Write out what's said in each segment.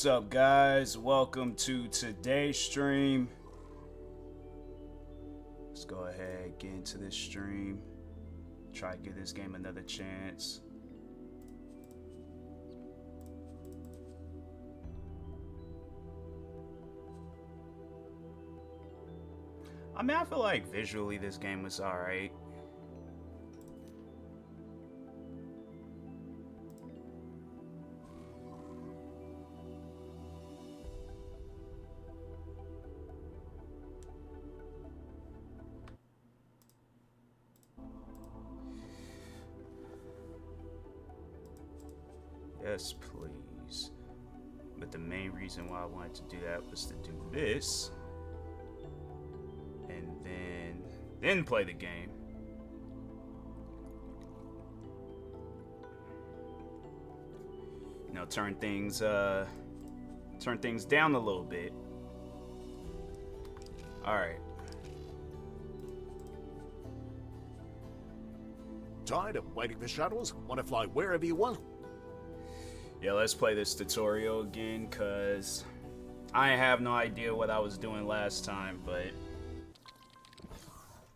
What's up, guys? Welcome to today's stream. Let's go ahead and get into this stream. Try to give this game another chance. I mean, I feel like visually this game was alright. Yes, please. But the main reason why I wanted to do that was to do this. And then play the game. You know, turn things down a little bit. Alright. Tired of waiting for shuttles? Want to fly wherever you want? Yeah, let's play this tutorial again, cause I have no idea what I was doing last time, but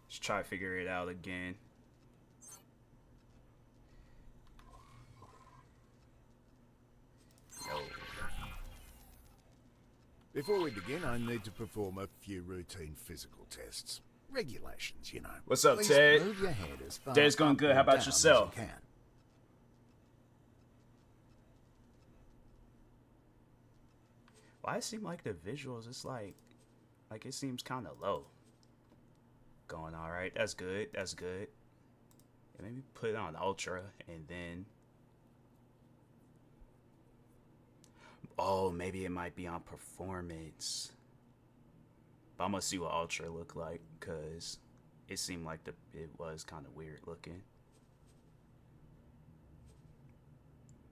let's try to figure it out again. No. Before we begin, I need to perform a few routine physical tests. Regulations, you know. What's up, Please Ted? move your head as far Ted's going up good. or How about down yourself? as you can. Why it seem like the visuals, it's like it seems kind of low. Going all right. That's good. That's good. Yeah, maybe put it on ultra and then. Oh, maybe it might be on performance. But I'm gonna see what ultra look like, cause it seemed like it was kind of weird looking.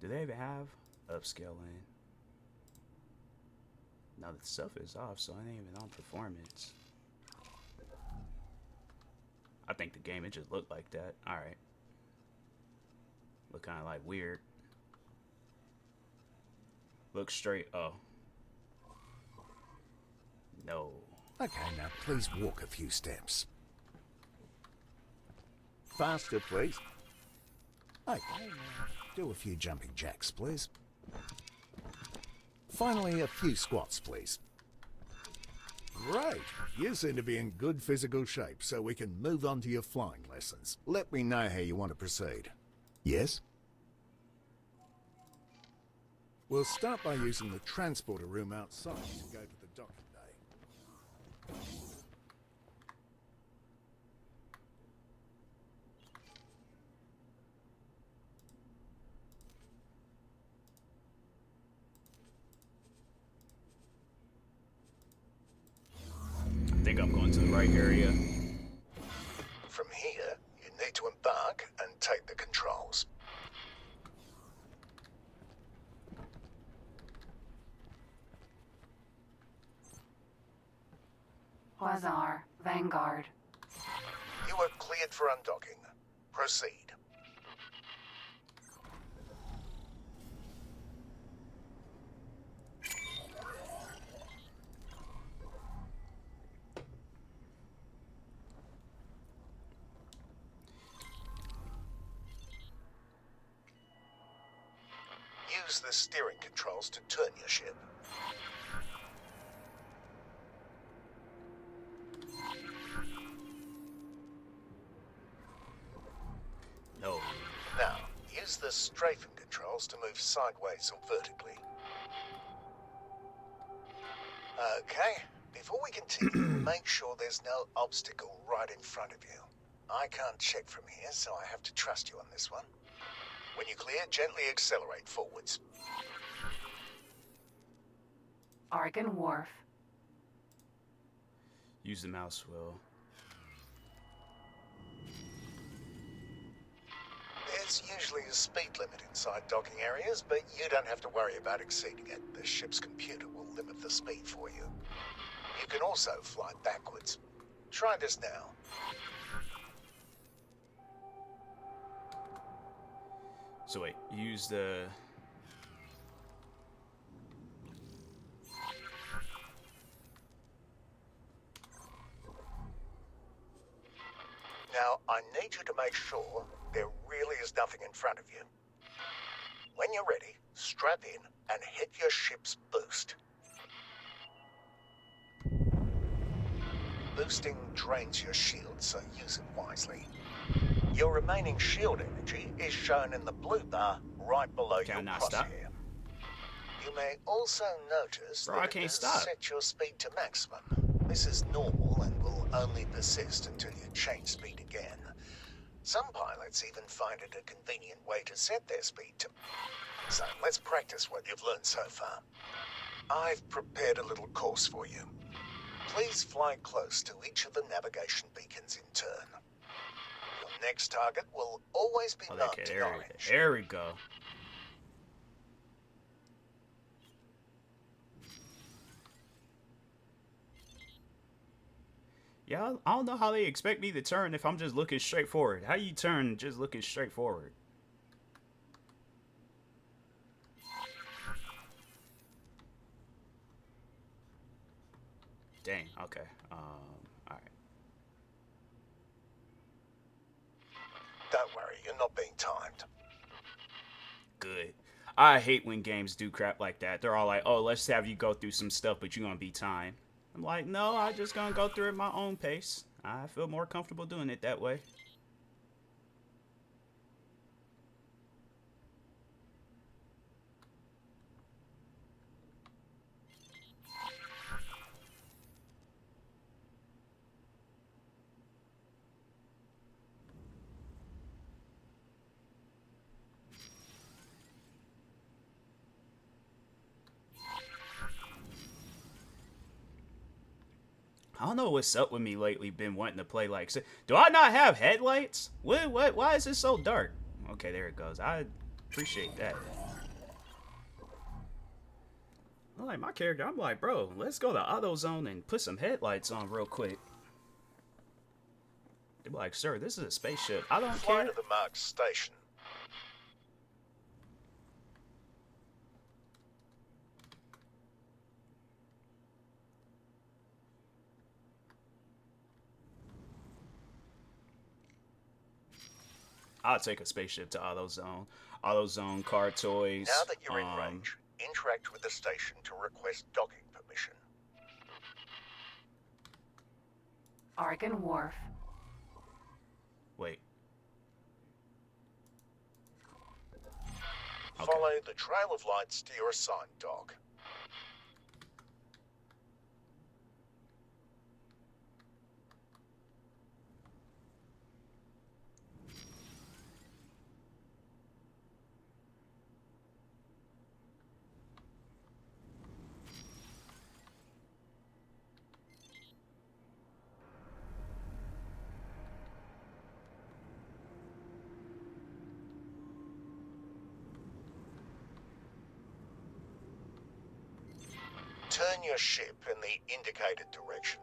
Do they even have upscaling? Now the stuff is off, so it ain't even on performance. I think the game, it just looked like that. Alright. Look kind of like weird. Look straight. Oh. No. Okay, now please walk a few steps. Faster, please. Okay, now do a few jumping jacks, please. Finally, a few squats, please. Great. You seem to be in good physical shape, so we can move on to your flying lessons. Let me know how you want to proceed. Yes? We'll start by using the transporter room outside to go to the docking bay. I think I'm going to the right area. From here, you need to embark and take the controls. Quasar, Vanguard. You are cleared for undocking. Proceed. Use the steering controls to turn your ship. No. Now, use the strafing controls to move sideways or vertically. Okay, before we continue, make sure there's no obstacle right in front of you. I can't check from here, so I have to trust you on this one. When you clear, gently accelerate forwards. Argon Wharf. Use the mouse wheel. There's usually a speed limit inside docking areas, but you don't have to worry about exceeding it. The ship's computer will limit the speed for you. You can also fly backwards. Try this now. So wait, use the I need you to make sure there really is nothing in front of you. When you're ready, strap in and hit your ship's boost. Boosting drains your shield, so use it wisely. Your remaining shield energy is shown in the blue bar right below your Can I crosshair. stop? You may also notice Bro, I that it can't has stop. set your speed to maximum. This is normal and will only persist until you change speed again. Some pilots even find it a convenient way to set their speed to... So let's practice what you've learned so far. I've prepared a little course for you. Please fly close to each of the navigation beacons in turn. Your next target will always be marked in orange. There we go. Yeah, I don't know how they expect me to turn if I'm just looking straight forward. How you turn just looking straight forward? Dang, okay. Alright. Don't worry, you're not being timed. Good. I hate when games do crap like that. They're all like, oh, let's have you go through some stuff, but you're gonna be timed. I'm like, no, I'm just gonna go through it at my own pace. I feel more comfortable doing it that way. I don't know what's up with me lately. Been wanting to play like, do I not have headlights? What? Why is it so dark? Okay, there it goes. I appreciate that. I'm like my character. I'm like, bro, let's go to AutoZone and put some headlights on real quick. They're like, sir, this is a spaceship. I don't Fly care. to the marked station. I'll take a spaceship to AutoZone. AutoZone, car toys. Now that you're in range, interact with the station to request docking permission. Argon Wharf. Wait. Okay. Follow the trail of lights to your assigned dock. Turn your ship in the indicated direction.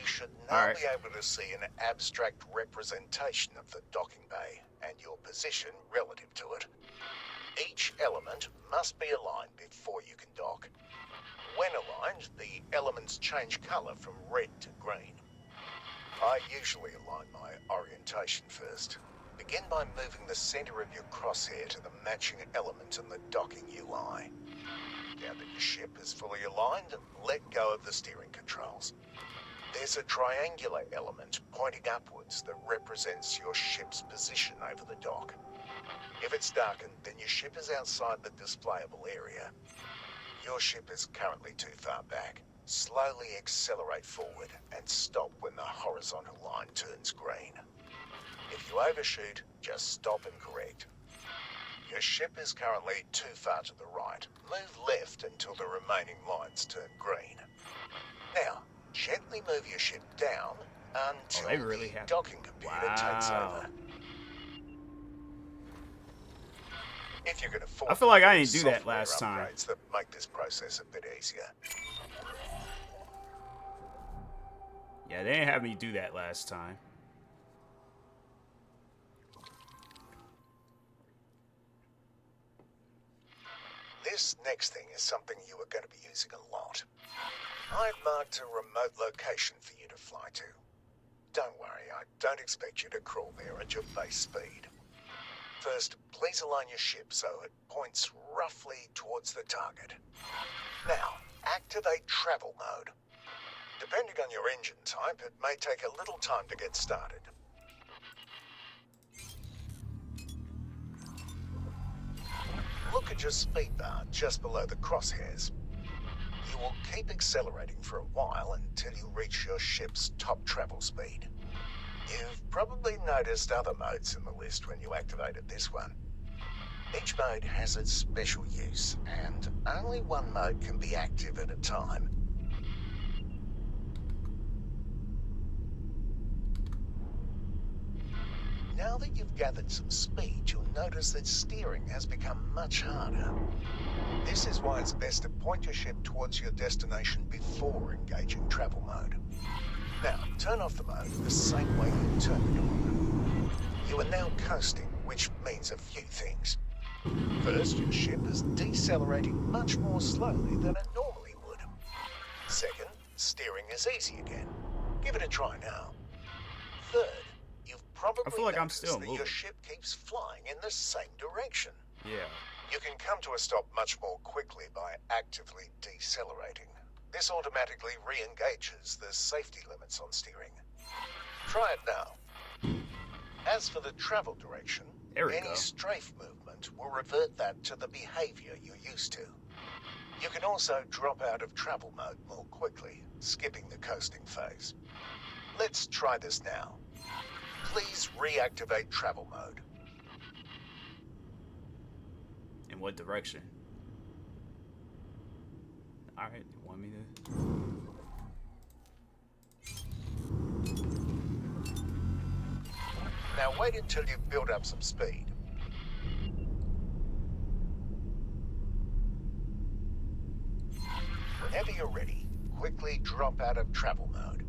You should now be able to see an abstract representation of the docking bay and your position relative to it. Each element must be aligned before you can dock. When aligned, the elements change colour from red to green. I usually align my orientation first. Begin by moving the center of your crosshair to the matching element in the docking UI. Now that your ship is fully aligned, let go of the steering controls. There's a triangular element pointing upwards that represents your ship's position over the dock. If it's darkened, then your ship is outside the displayable area. Your ship is currently too far back. Slowly accelerate forward and stop when the horizontal line turns green. If you overshoot, just stop and correct. Your ship is currently too far to the right. Move left until the remaining lines turn green. Now, gently move your ship down until the docking computer takes over. If you can afford, I feel like I didn't do that last time. upgrades that make this process a bit easier. Yeah, they didn't have me do that last time. This next thing is something you are going to be using a lot. I've marked a remote location for you to fly to. Don't worry, I don't expect you to crawl there at your base speed. First, please align your ship so it points roughly towards the target. Now, activate travel mode. Depending on your engine type, it may take a little time to get started. Look at your speed bar just below the crosshairs. You will keep accelerating for a while until you reach your ship's top travel speed. You've probably noticed other modes in the list when you activated this one. Each mode has its special use, and only one mode can be active at a time. Now that you've gathered some speed, you'll notice that steering has become much harder. This is why it's best to point your ship towards your destination before engaging travel mode. Now, turn off the mode the same way you turn it on. You are now coasting, which means a few things. First, your ship is decelerating much more slowly than it normally would. Second, steering is easy again. Give it a try now. Third, you've probably I feel like I'm noticed still that moving. your ship keeps flying in the same direction. Yeah. You can come to a stop much more quickly by actively decelerating. This automatically re-engages the safety limits on steering. Try it now. As for the travel direction, There we any go. strafe movement will revert that to the behavior you're used to. You can also drop out of travel mode more quickly, skipping the coasting phase. Let's try this now. Please reactivate travel mode. In what direction? Alright, you want me to... Now wait until you've built up some speed. Whenever you're ready, quickly drop out of travel mode.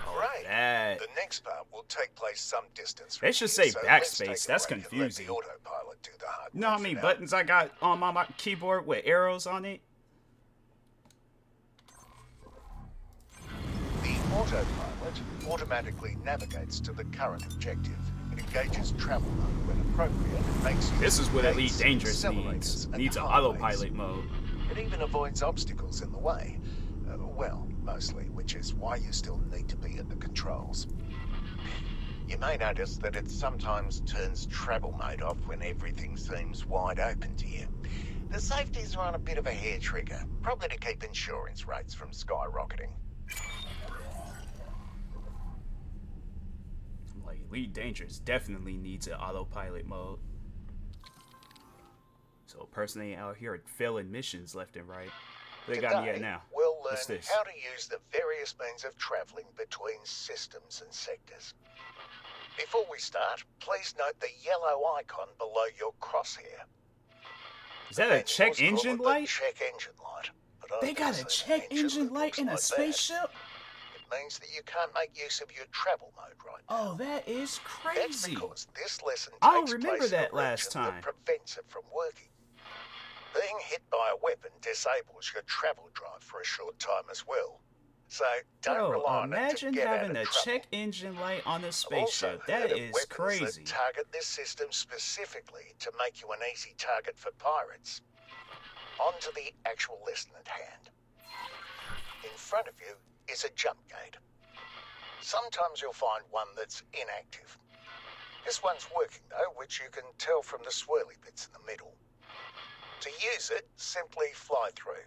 Great. That... The next part will take place some distance from They should here, say so let's take backspace. a That's break and let confusing. the autopilot do the hard You know how work many for now. buttons I got on my keyboard with arrows on it? The autopilot automatically navigates to the current objective. It engages travel mode when appropriate and makes use This is of what Elite gates, Dangerous accelerators, needs. and Needs an highways. autopilot mode. It even avoids obstacles in the way. Well, mostly, which is why you still need to be at the controls. You may notice that it sometimes turns travel mode off when everything seems wide open to you. The safeties are on a bit of a hair trigger, probably to keep insurance rates from skyrocketing. Like, Elite Dangerous definitely needs an autopilot mode. So a person ain't out here failing missions left and right. They got me at now. We'll What's learn this? how to use the various means of traveling between systems and sectors. Before we start, please note the yellow icon below your crosshair. Is that a Manuals check call engine it the light? check engine light. But I've They got never a seen check an engine that light looks in a like that. spaceship? It means that you can't make use of your travel mode right now. Oh, that is That's crazy. because this lesson I takes remember place in that a last region time. that prevents it from working. Being hit by a weapon disables your travel drive for a short time as well. So don't Bro, rely on it to imagine get out having of a trouble. check engine light on a I've also spaceship. heard That of is weapons crazy. that target this system specifically to make you an easy target for pirates. On to the actual lesson at hand. In front of you is a jump gate. Sometimes you'll find one that's inactive. This one's working though, which you can tell from the swirly bits in the middle. To use it, simply fly through.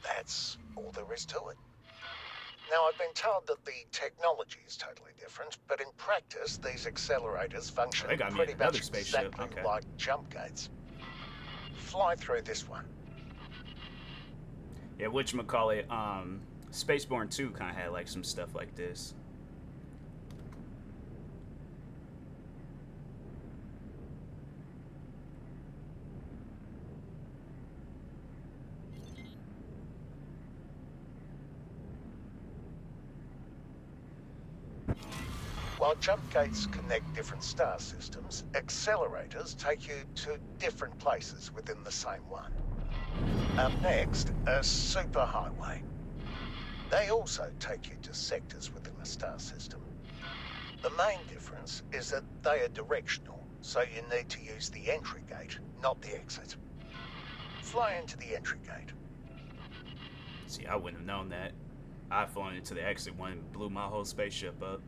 That's all there is to it. Now, I've been told that the technology is totally different, but in practice, these accelerators function They got me pretty in another much spaceship. exactly Okay. like jump gates. Fly through this one. Yeah, whatchamacallit, Spaceborne 2 kind of had like some stuff like this. While jump gates connect different star systems, accelerators take you to different places within the same one. Up next, a superhighway. They also take you to sectors within a star system. The main difference is that they are directional, so you need to use the entry gate, not the exit. Fly into the entry gate. See, I wouldn't have known that. I'd flown into the exit one and blew my whole spaceship up.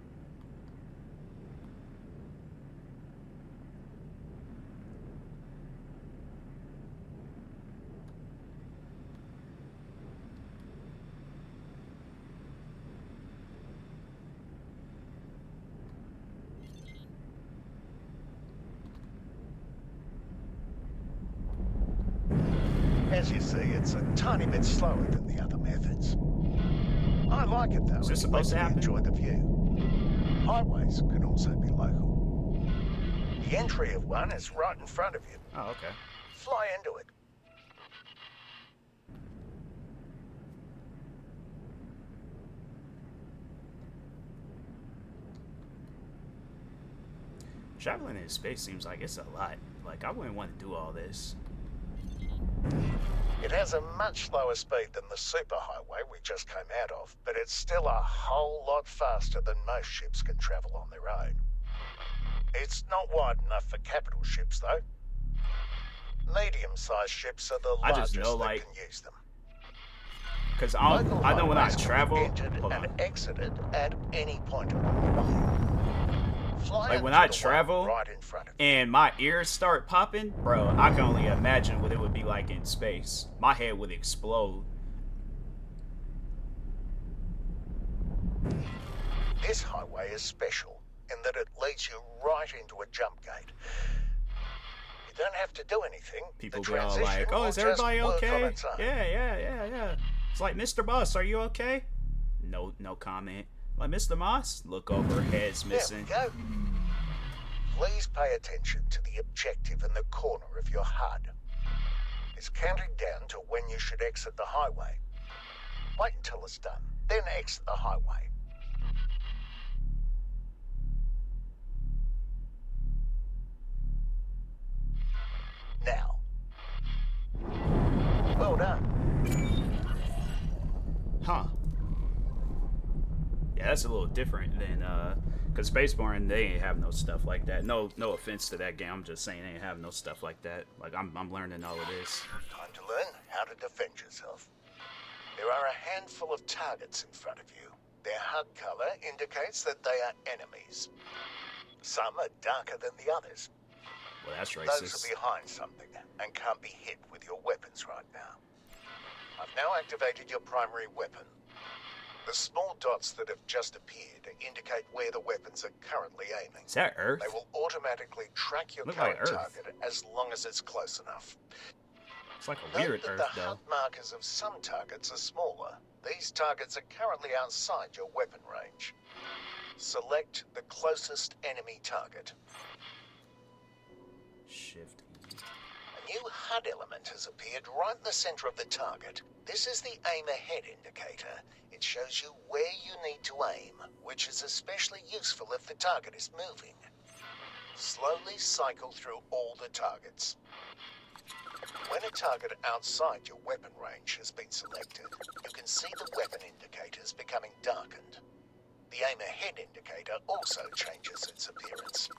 As you see, it's a tiny bit slower than the other methods. I like it though. Is this It supposed lets to me happen? enjoy the view. Highways can also be local. The entry of one is right in front of you. Oh, okay. Fly into it. Traveling in space seems like it's a lot. Like, I wouldn't want to do all this. It has a much slower speed than the superhighway we just came out of, but it's still a whole lot faster than most ships can travel on their own. It's not wide enough for capital ships, though. Medium-sized ships are the I largest just know, that like, can use them. because Local I know when I highways can be travel. entered Hold and on. exited at any point along the way. Fly Like, when into I the one travel right in front of you. and my ears start popping, bro, I can only imagine what it would be like in space. My head would explode. This highway is special in that it leads you right into a jump gate. You don't have to do anything. People The be all transition like, "Oh, will is everybody just work on okay?" its own. Yeah. It's like, "Mr. Boss, are you okay?" No comment. Like, "Mr. Moss?" Look over, head's There we missing. go. Please pay attention to the objective in the corner of your HUD. It's counting down to when you should exit the highway. Wait until it's done, then exit the highway. Now. Well done. Huh. Yeah, that's a little different than, because Spaceborne, they ain't have no stuff like that. No offense to that game, I'm just saying they ain't have no stuff like that. Like, I'm learning all of this. Time to learn how to defend yourself. There are a handful of targets in front of you. Their HUD color indicates that they are enemies. Some are darker than the others. Well, that's Those racist. are behind something and can't be hit with your weapons right now. I've now activated your primary weapon. The small dots that have just appeared indicate where the weapons are currently aiming. Is that Earth? They will automatically track your Look like current Earth. target as long as it's close enough. It's like a Note weird that Earth, the though. HUD markers of some targets are smaller. These targets are currently outside your weapon range. Select the closest enemy target. Shift E. A new HUD element has appeared right in the center of the target. This is the aim ahead indicator. It shows you where you need to aim, which is especially useful if the target is moving. Slowly cycle through all the targets. When a target outside your weapon range has been selected, you can see the weapon indicators becoming darkened. The aim ahead indicator also changes its appearance.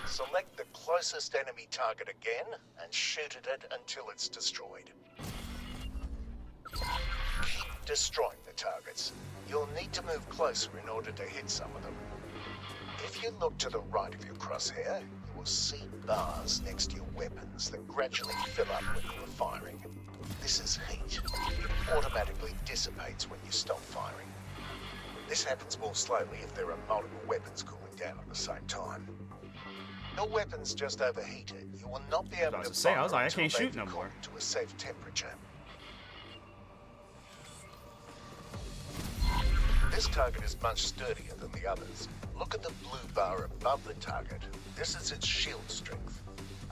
Select the closest enemy target again and shoot at it until it's destroyed. Keep destroying the targets. You'll need to move closer in order to hit some of them. If you look to the right of your crosshair, you will see bars next to your weapons that gradually fill up when you are firing. This is heat. It automatically dissipates when you stop firing. This happens more slowly if there are multiple weapons cooling down at the same time. Your weapon's just overheated. You will not be able to fire I was like, I until can't shoot they've no more. cooled to a safe temperature. This target is much sturdier than the others. Look at the blue bar above the target. This is its shield strength.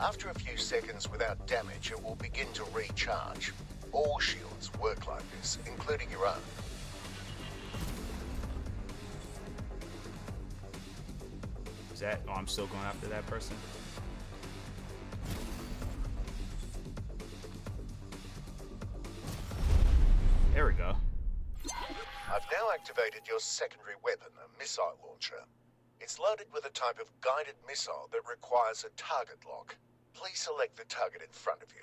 After a few seconds without damage, it will begin to recharge. All shields work like this, including your own. Is that... Oh, I'm still going after that person? There we go. I've now activated your secondary weapon, a missile launcher. It's loaded with a type of guided missile that requires a target lock. Please select the target in front of you.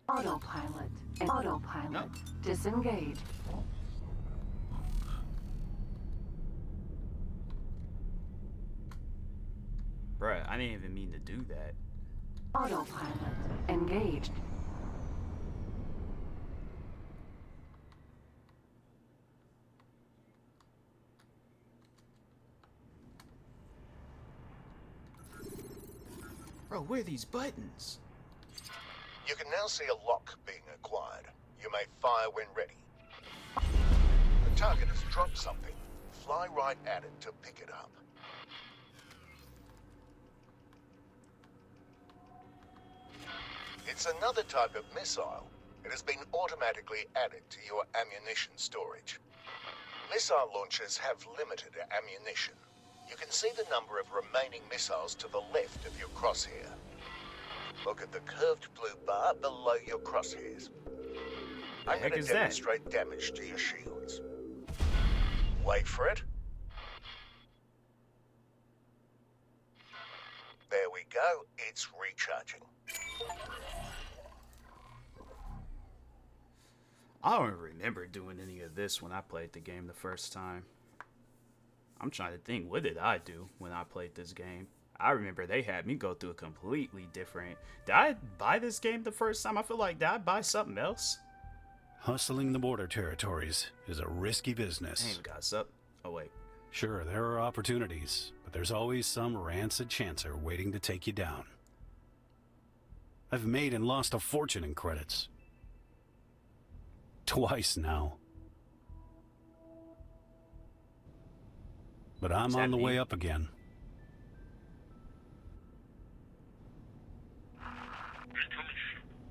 Autopilot. Autopilot. Disengage. Bruh, I didn't even mean to do that. Autopilot. Engaged. Bro, where are these buttons? You can now see a lock being acquired. You may fire when ready. The target has dropped something. Fly right at it to pick it up. It's another type of missile. It has been automatically added to your ammunition storage. Missile launchers have limited ammunition. You can see the number of remaining missiles to the left of your crosshair. Look at the curved blue bar below your crosshairs. I'm going to demonstrate damage to your shields. Wait for it. There we go. It's recharging. I don't remember doing any of this when I played the game the first time. I'm trying to think, what did I do when I played this game? I remember they had me go through a completely different... Did I buy this game the first time? I feel like, did I buy something else? Hustling the border territories is a risky business. I ain't got up. Oh, wait. Sure, there are opportunities, but there's always some rancid chancer waiting to take you down. I've made and lost a fortune in credits. Twice now. But I'm on the way up again.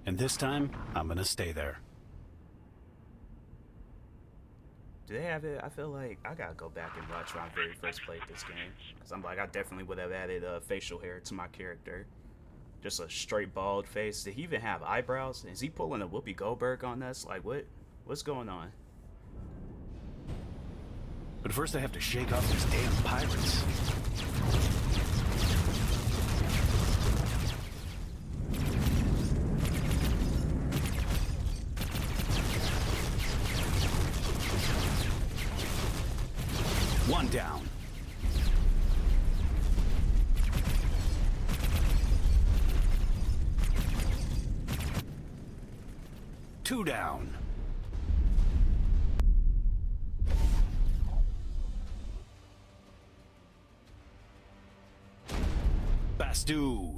And this time, I'm gonna stay there. Do they have it? I feel like I gotta go back and watch when I very first played this game. Because I'm like, I definitely would have added facial hair to my character. Just a straight bald face. Did he even have eyebrows? Is he pulling a Whoopi Goldberg on us? Like, what's going on? But first I have to shake off these damn pirates. One down. Two down. Bastu.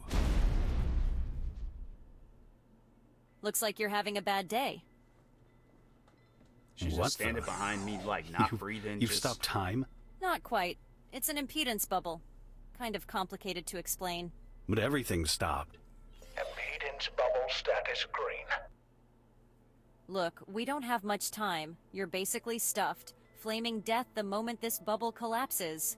Looks like you're having a bad day. She's just standing behind me, like, not breathing. You've stopped time? Not quite. It's an impedance bubble. Kind of complicated to explain. But everything stopped. Impedance bubble status green. Look, we don't have much time. You're basically stuffed. Flaming death the moment this bubble collapses.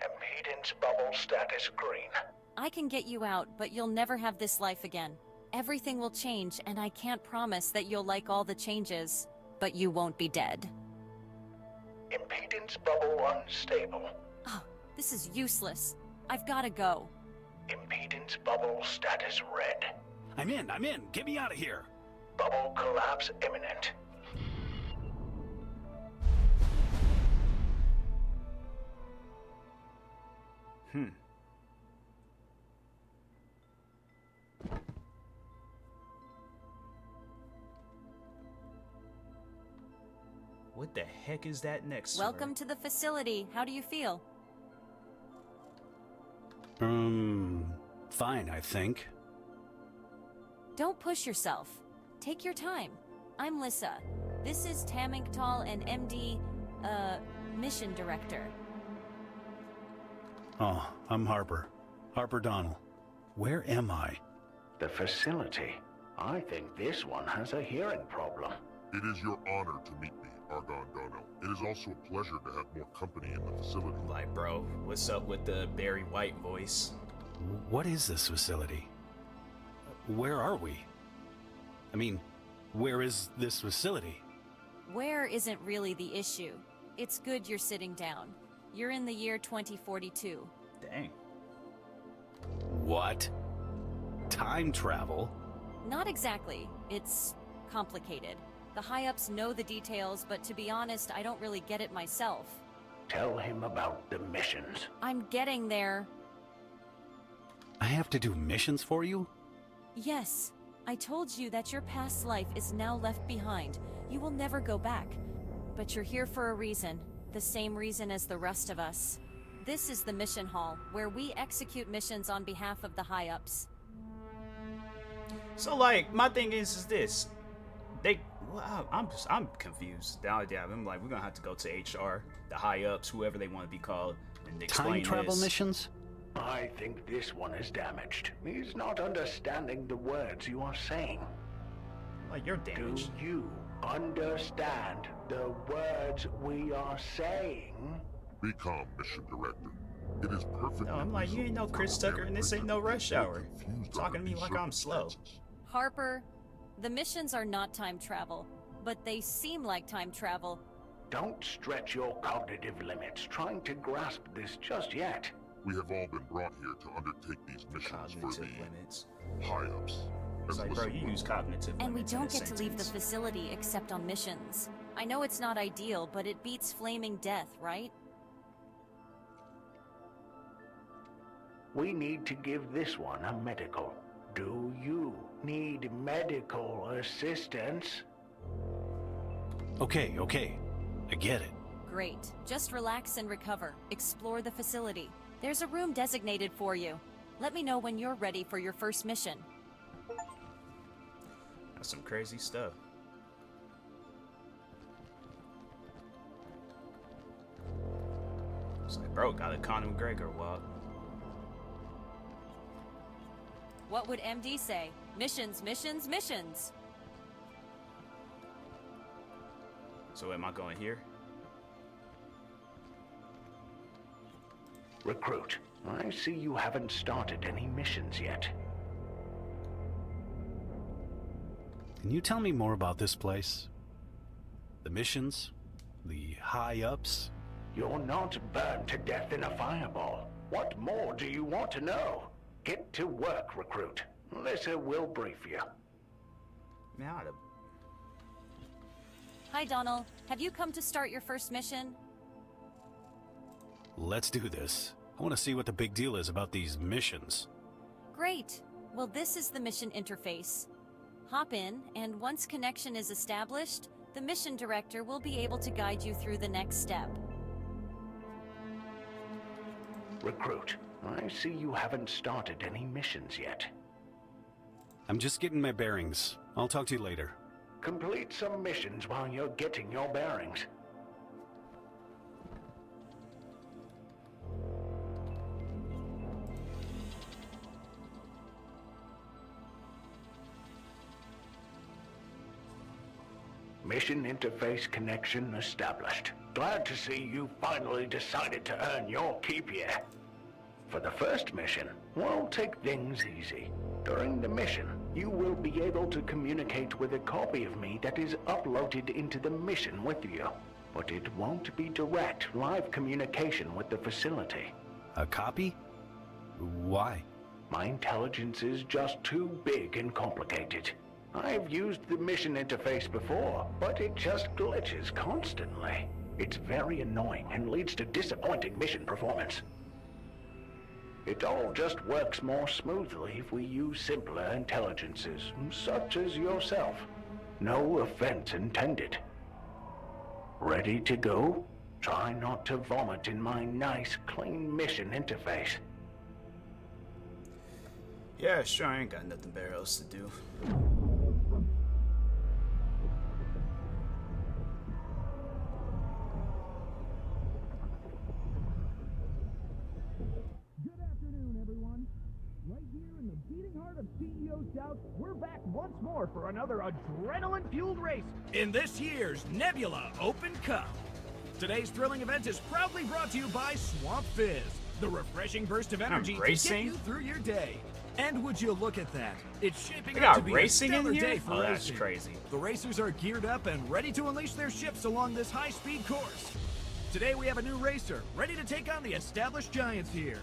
Impedance bubble status green. I can get you out, but you'll never have this life again. Everything will change, and I can't promise that you'll like all the changes. But you won't be dead. Impedance bubble unstable. Oh, this is useless. I've gotta go. Impedance bubble status red. I'm in. Get me out of here. Bubble collapse imminent. What the heck is that next to Welcome her? to the facility. How do you feel? Fine, I think. Don't push yourself. Take your time. I'm Lissa. This is Tamingtal and MD, Mission Director. Oh, I'm Harper. Harper Donnell. Where am I? The facility. I think this one has a hearing problem. It is your honor to meet me, Argon Dono. It is also a pleasure to have more company in the facility. Like, bro, what's up with the Barry White voice? What is this facility? Where are we? I mean, where is this facility? Where isn't really the issue. It's good you're sitting down. You're in the year 2042. Dang. What? Time travel? Not exactly. It's complicated. The high-ups know the details, but to be honest, I don't really get it myself. Tell him about the missions. I'm getting there. I have to do missions for you? Yes. I told you that your past life is now left behind. You will never go back. But you're here for a reason. The same reason as the rest of us. This is the mission hall, where we execute missions on behalf of the high-ups. So, like, my thing is this. Well, I'm confused. I'm like, we're gonna have to go to HR, the high-ups, whoever they want to be called, and explain Time travel this. missions? I think this one is damaged. He's not understanding the words you are saying. Like, you're Do damaged. you understand the words we are saying? Be calm, Mission Director. It is perfectly No, I'm like, you ain't no reasonable Chris for Tucker, and this ain't no Rush feel Hour. confused Talking to me under like these I'm slow. circumstances. Harper, the missions are not time travel, but they seem like time travel. Don't stretch your cognitive limits trying to grasp this just yet. We have all been brought here to undertake these missions for Cognitive the limits. high-ups. It's like, bro, you use cognitive And we limits in don't this get to leave the sentence. facility except on missions. I know it's not ideal, but it beats flaming death, right? We need to give this one a medical. Do you need medical assistance? Okay. I get it. Great. Just relax and recover. Explore the facility. There's a room designated for you. Let me know when you're ready for your first mission. That's some crazy stuff. It's like, bro, got a Conor McGregor walk. What would MD say? Missions, missions, missions. So am I going here? Recruit, I see you haven't started any missions yet. Can you tell me more about this place? The missions? The high-ups? You're not burned to death in a fireball. What more do you want to know? Get to work, Recruit. Lissa will brief you. Man, I oughta- Hi, Donald. Have you come to start your first mission? Let's do this. I want to see what the big deal is about these missions. Great. Well, this is the mission interface. Hop in, and once connection is established, the mission director will be able to guide you through the next step. Recruit, I see you haven't started any missions yet. I'm just getting my bearings. I'll talk to you later. Complete some missions while you're getting your bearings. Mission interface connection established. Glad to see you finally decided to earn your keep here. For the first mission, we'll take things easy. During the mission, you will be able to communicate with a copy of me that is uploaded into the mission with you. But it won't be direct, live communication with the facility. A copy? Why? My intelligence is just too big and complicated. I've used the mission interface before, but it just glitches constantly. It's very annoying and leads to disappointing mission performance. It all just works more smoothly if we use simpler intelligences, such as yourself. No offense intended. Ready to go? Try not to vomit in my nice, clean mission interface. Yeah, sure, I ain't got nothing better else to do. Good afternoon, everyone. Right here in the beating heart of CEO South, we're back once more for another adrenaline-fueled race in this year's Nebula Open Cup. Today's thrilling event is proudly brought to you by Swamp Fizz, the refreshing burst of energy to get you through your day. And would you look at that? It's shaping up to be a stellar day for racing. That's crazy. The racers are geared up and ready to unleash their ships along this high-speed course. Today we have a new racer, ready to take on the established giants here.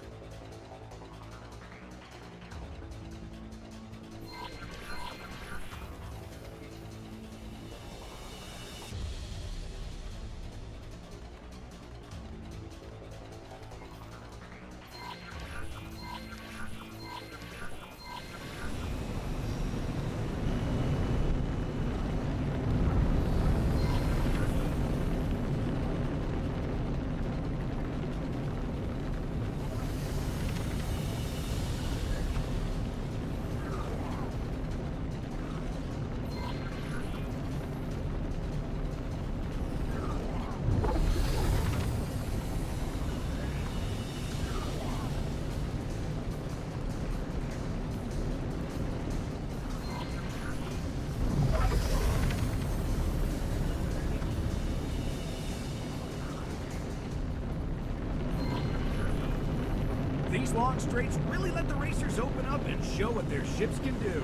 These long straights really let the racers open up and show what their ships can do.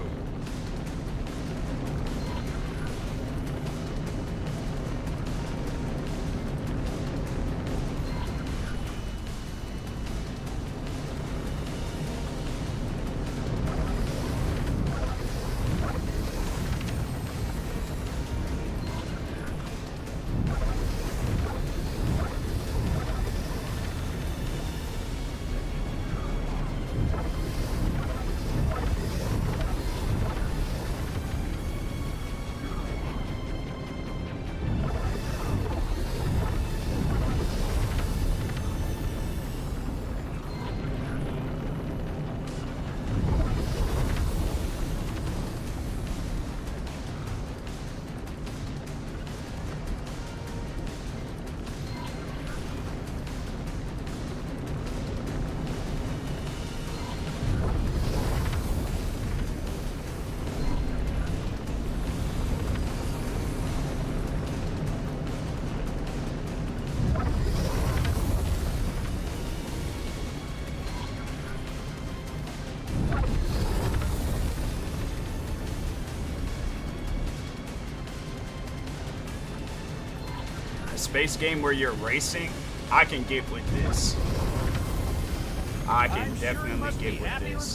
Space game where you're racing, I can get with this. I can definitely get with this.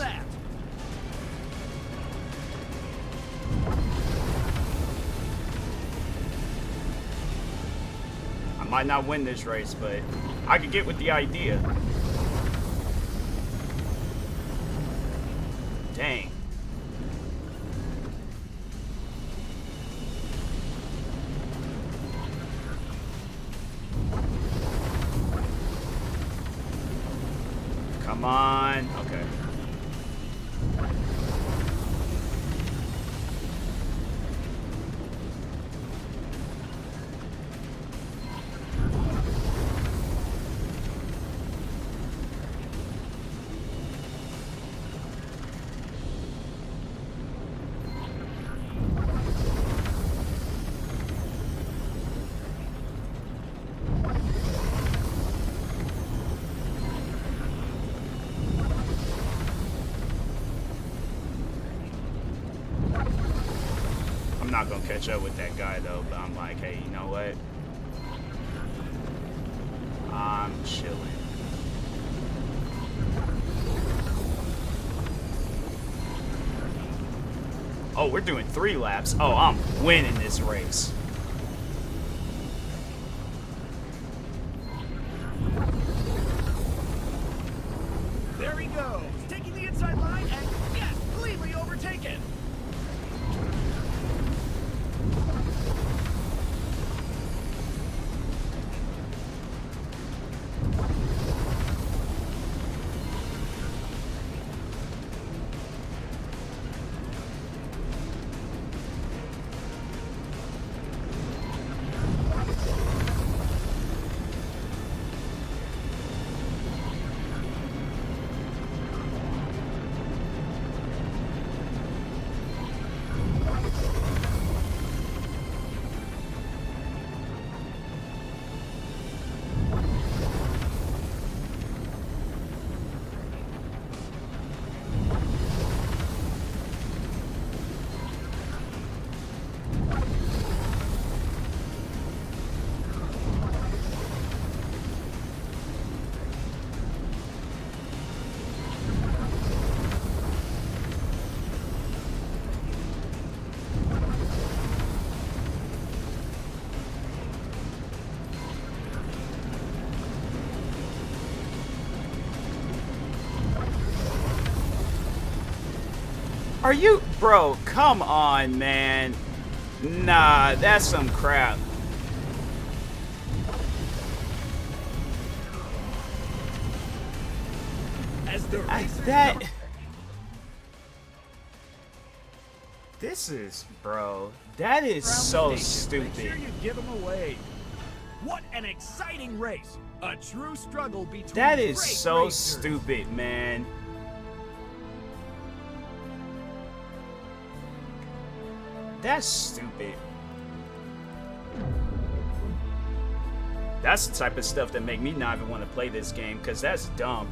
I might not win this race, but I can get with the idea. Dang. Come on. Okay. I'm not gonna catch up with that guy though, but I'm like, hey, you know what? I'm chilling. Oh, we're doing 3 laps. Oh, I'm winning this race. There he goes, taking the inside line and yes, cleanly overtaken. Are you, bro? Come on, man. Nah, that's some crap. As the That. This is, bro. That is so stupid. Make sure you give them away. What an exciting race! A true struggle between. That is great so racers. stupid, man. That's stupid. That's the type of stuff that make me not even want to play this game, because that's dumb.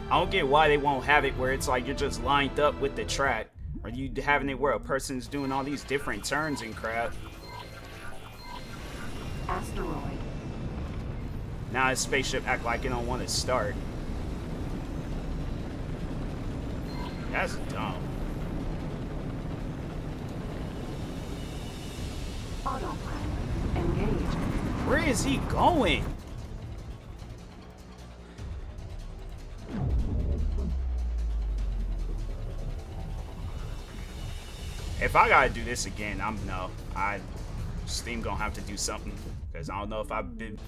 I don't get why they won't have it where it's like you're just lined up with the track. Or you having it where a person's doing all these different turns and crap. Asteroid. Now his spaceship act like it don't want to start. That's dumb. Autopilot engaged. Where is he going? If I gotta do this again, Steam gonna have to do something, because I don't know if I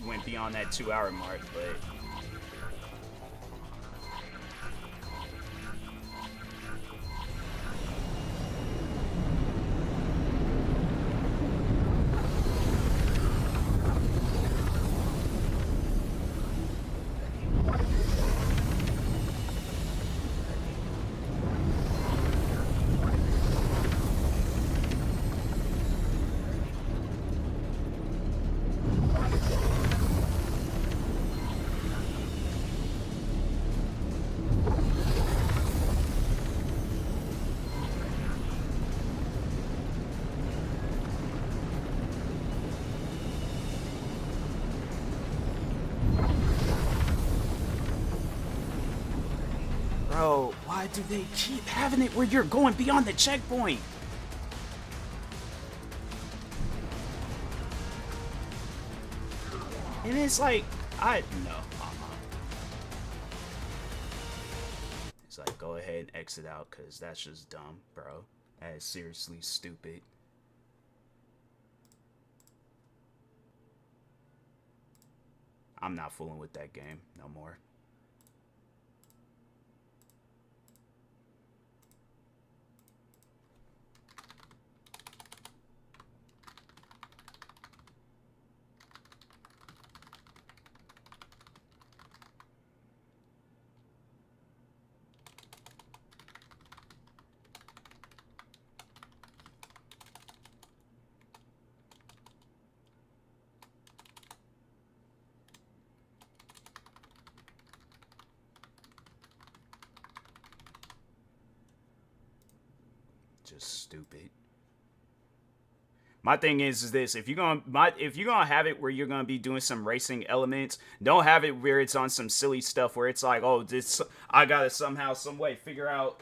went beyond that 2-hour mark, but bro, why do they keep having it where you're going beyond the checkpoint? And it's like, no. It's like, go ahead and exit out, because that's just dumb, bro. That is seriously stupid. I'm not fooling with that game no more. Just stupid. My thing is this: if you're gonna have it where you're gonna be doing some racing elements, don't have it where it's on some silly stuff where it's like, oh, this I gotta somehow, some way figure out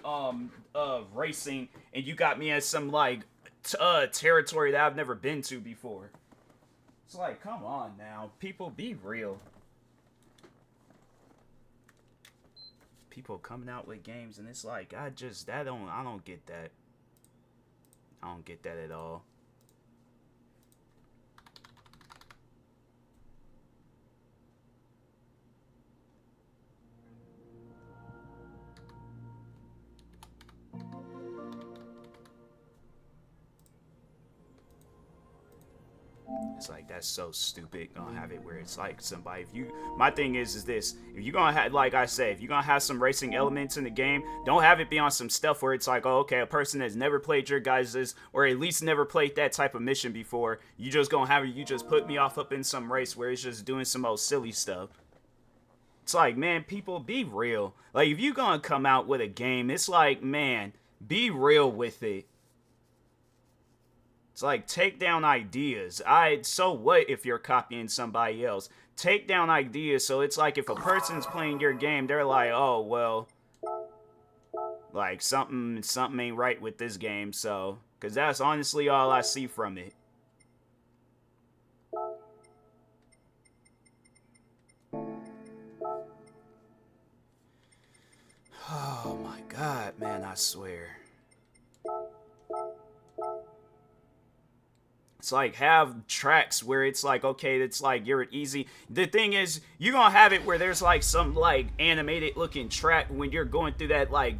racing, and you got me at some like territory that I've never been to before. It's like, come on now, people, be real. People coming out with games, and it's like, I don't get that. I don't get that at all. It's like, that's so stupid. Gonna have it where it's like somebody, if you, my thing is this, if you're gonna have, like I say, if you're gonna have some racing elements in the game, don't have it be on some stuff where it's like, oh, okay, a person that's never played your guys's, or at least never played that type of mission before, you just gonna have it, you just put me off up in some race where it's just doing some old silly stuff. It's like, man, people, be real. Like, if you're gonna come out with a game, it's like, man, be real with it. It's like, take down ideas. So what if you're copying somebody else? Take down ideas. So it's like, if a person's playing your game, they're like, oh, well, like, something ain't right with this game. So, because that's honestly all I see from it. Oh my God, man, I swear. It's like, have tracks where it's like, okay, it's like, you're easy. The thing is, you're gonna have it where there's like some like animated looking track when you're going through that like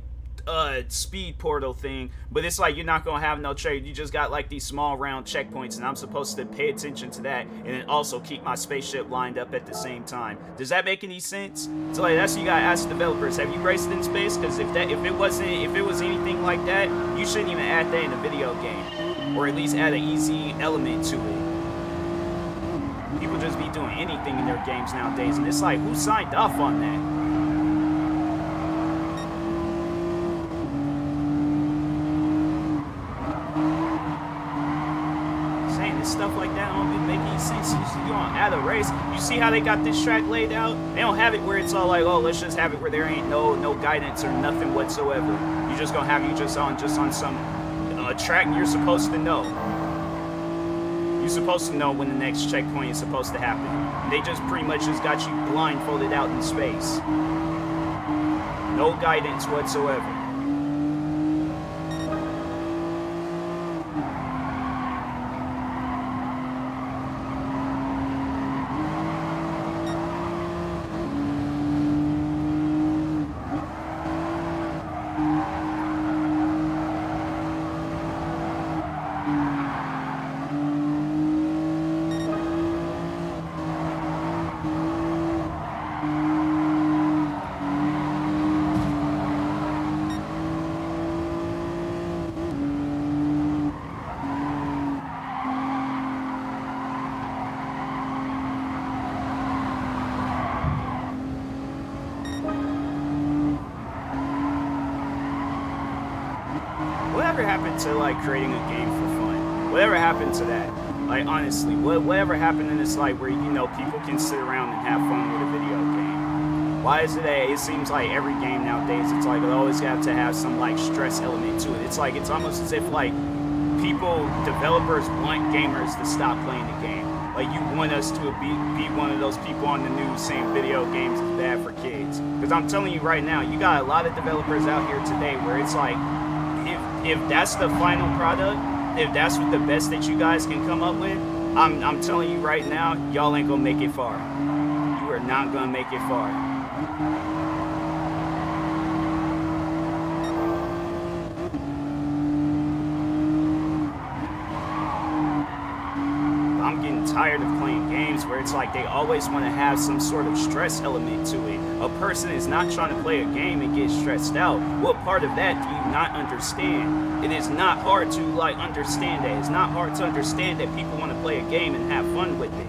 speed portal thing, but it's like, you're not gonna have no trade. You just got like these small round checkpoints, and I'm supposed to pay attention to that and then also keep my spaceship lined up at the same time. Does that make any sense? So like, that's what you gotta ask developers. Have you raced in space? Because if it was anything like that, you shouldn't even add that in a video game, or at least add an easy element to it. People just be doing anything in their games nowadays, and it's like, who signed off on that? Stuff like that don't even make any sense. You don't add a race. You see how they got this track laid out? They don't have it where it's all like, oh, let's just have it where there ain't no guidance or nothing whatsoever. You just gonna have you just on some track you're supposed to know. You're supposed to know when the next checkpoint is supposed to happen. They just pretty much just got you blindfolded out in space. No guidance whatsoever. Whatever happened to like creating a game for fun? Whatever happened to that? Like, honestly, whatever happened in this life where, you know, people can sit around and have fun with a video game? Why is it that it seems like every game nowadays, it's like, it always have to have some like stress element to it? It's like, it's almost as if like developers want gamers to stop playing the game. Like, you want us to be one of those people on the news saying video games is bad for kids. Because I'm telling you right now, you got a lot of developers out here today where it's like, if that's the final product, if that's what the best that you guys can come up with, I'm telling you right now, y'all ain't gonna make it far. You are not gonna make it far. I'm getting tired of playing games where it's like they always want to have some sort of stress element to it. A person is not trying to play a game and get stressed out. What part of that do you not understand? It is not hard to like understand that. It's not hard to understand that people want to play a game and have fun with it.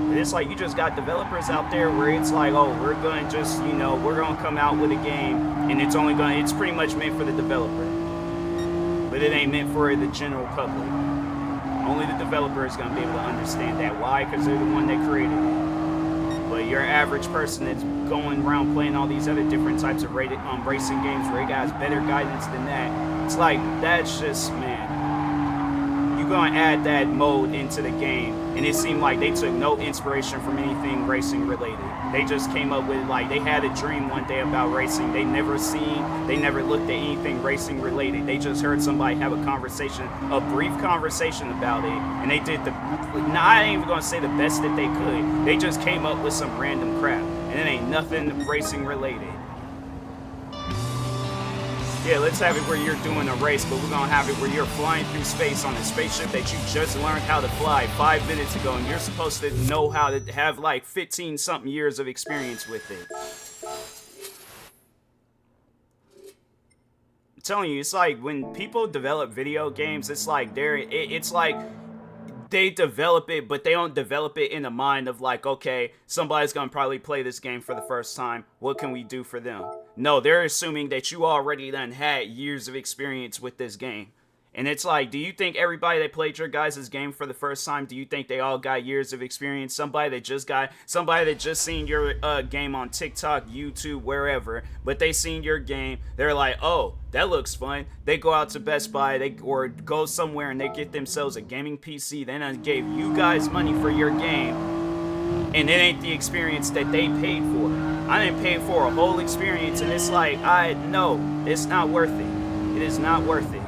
But it's like, you just got developers out there where it's like, oh, we're going to just, you know, we're going to come out with a game and it's pretty much meant for the developer. But it ain't meant for the general public. Only the developer is going to be able to understand that. Why? Because they're the one that created it. But your average person that's going around playing all these other different types of racing games where it has better guidance than that, it's like, that's just, man, you're going to add that mode into the game. And it seemed like they took no inspiration from anything racing related. They just came up with, like, they had a dream one day about racing. They never looked at anything racing related. They just heard somebody have a conversation, a brief conversation about it, and they did I ain't even gonna say the best that they could. They just came up with some random crap, and it ain't nothing racing related. Yeah, let's have it where you're doing a race, but we're gonna have it where you're flying through space on a spaceship that you just learned how to fly 5 minutes ago, and you're supposed to know how to have like 15-something years of experience with it. I'm telling you, it's like when people develop video games, it's like it's like they develop it, but they don't develop it in the mind of like, okay, somebody's gonna probably play this game for the first time. What can we do for them? No, they're assuming that you already done had years of experience with this game. And it's like, do you think everybody that played your guys' game for the first time, do you think they all got years of experience? Somebody that just seen your game on TikTok, YouTube, wherever, but they seen your game, they're like, oh, that looks fun. They go out to Best Buy, or go somewhere and they get themselves a gaming PC. Then I gave you guys money for your game, and it ain't the experience that they paid for. I didn't pay for a whole experience, and it's like, no, it's not worth it. It is not worth it.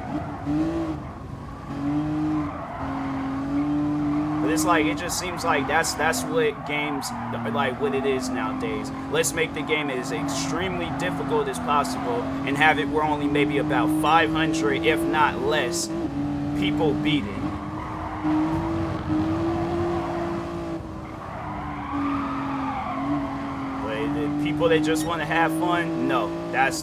But it's like, it just seems like that's what games, like what it is nowadays. Let's make the game as extremely difficult as possible and have it where only maybe about 500, if not less, people beat it. But the people that just want to have fun, no, that's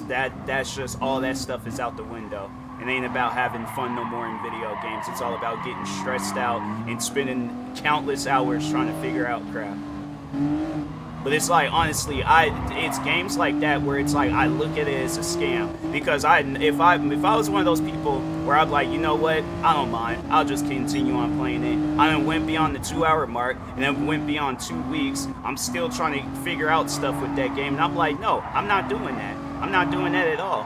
just all that stuff is out the window. It ain't about having fun no more in video games. It's all about getting stressed out and spending countless hours trying to figure out crap. But it's like, honestly, it's games like that where it's like I look at it as a scam, because if I was one of those people where I'd like, you know what, I don't mind, I'll just continue on playing it. I then went beyond the 2-hour mark, and then went beyond 2 weeks. I'm still trying to figure out stuff with that game, and I'm like, no, I'm not doing that. I'm not doing that at all.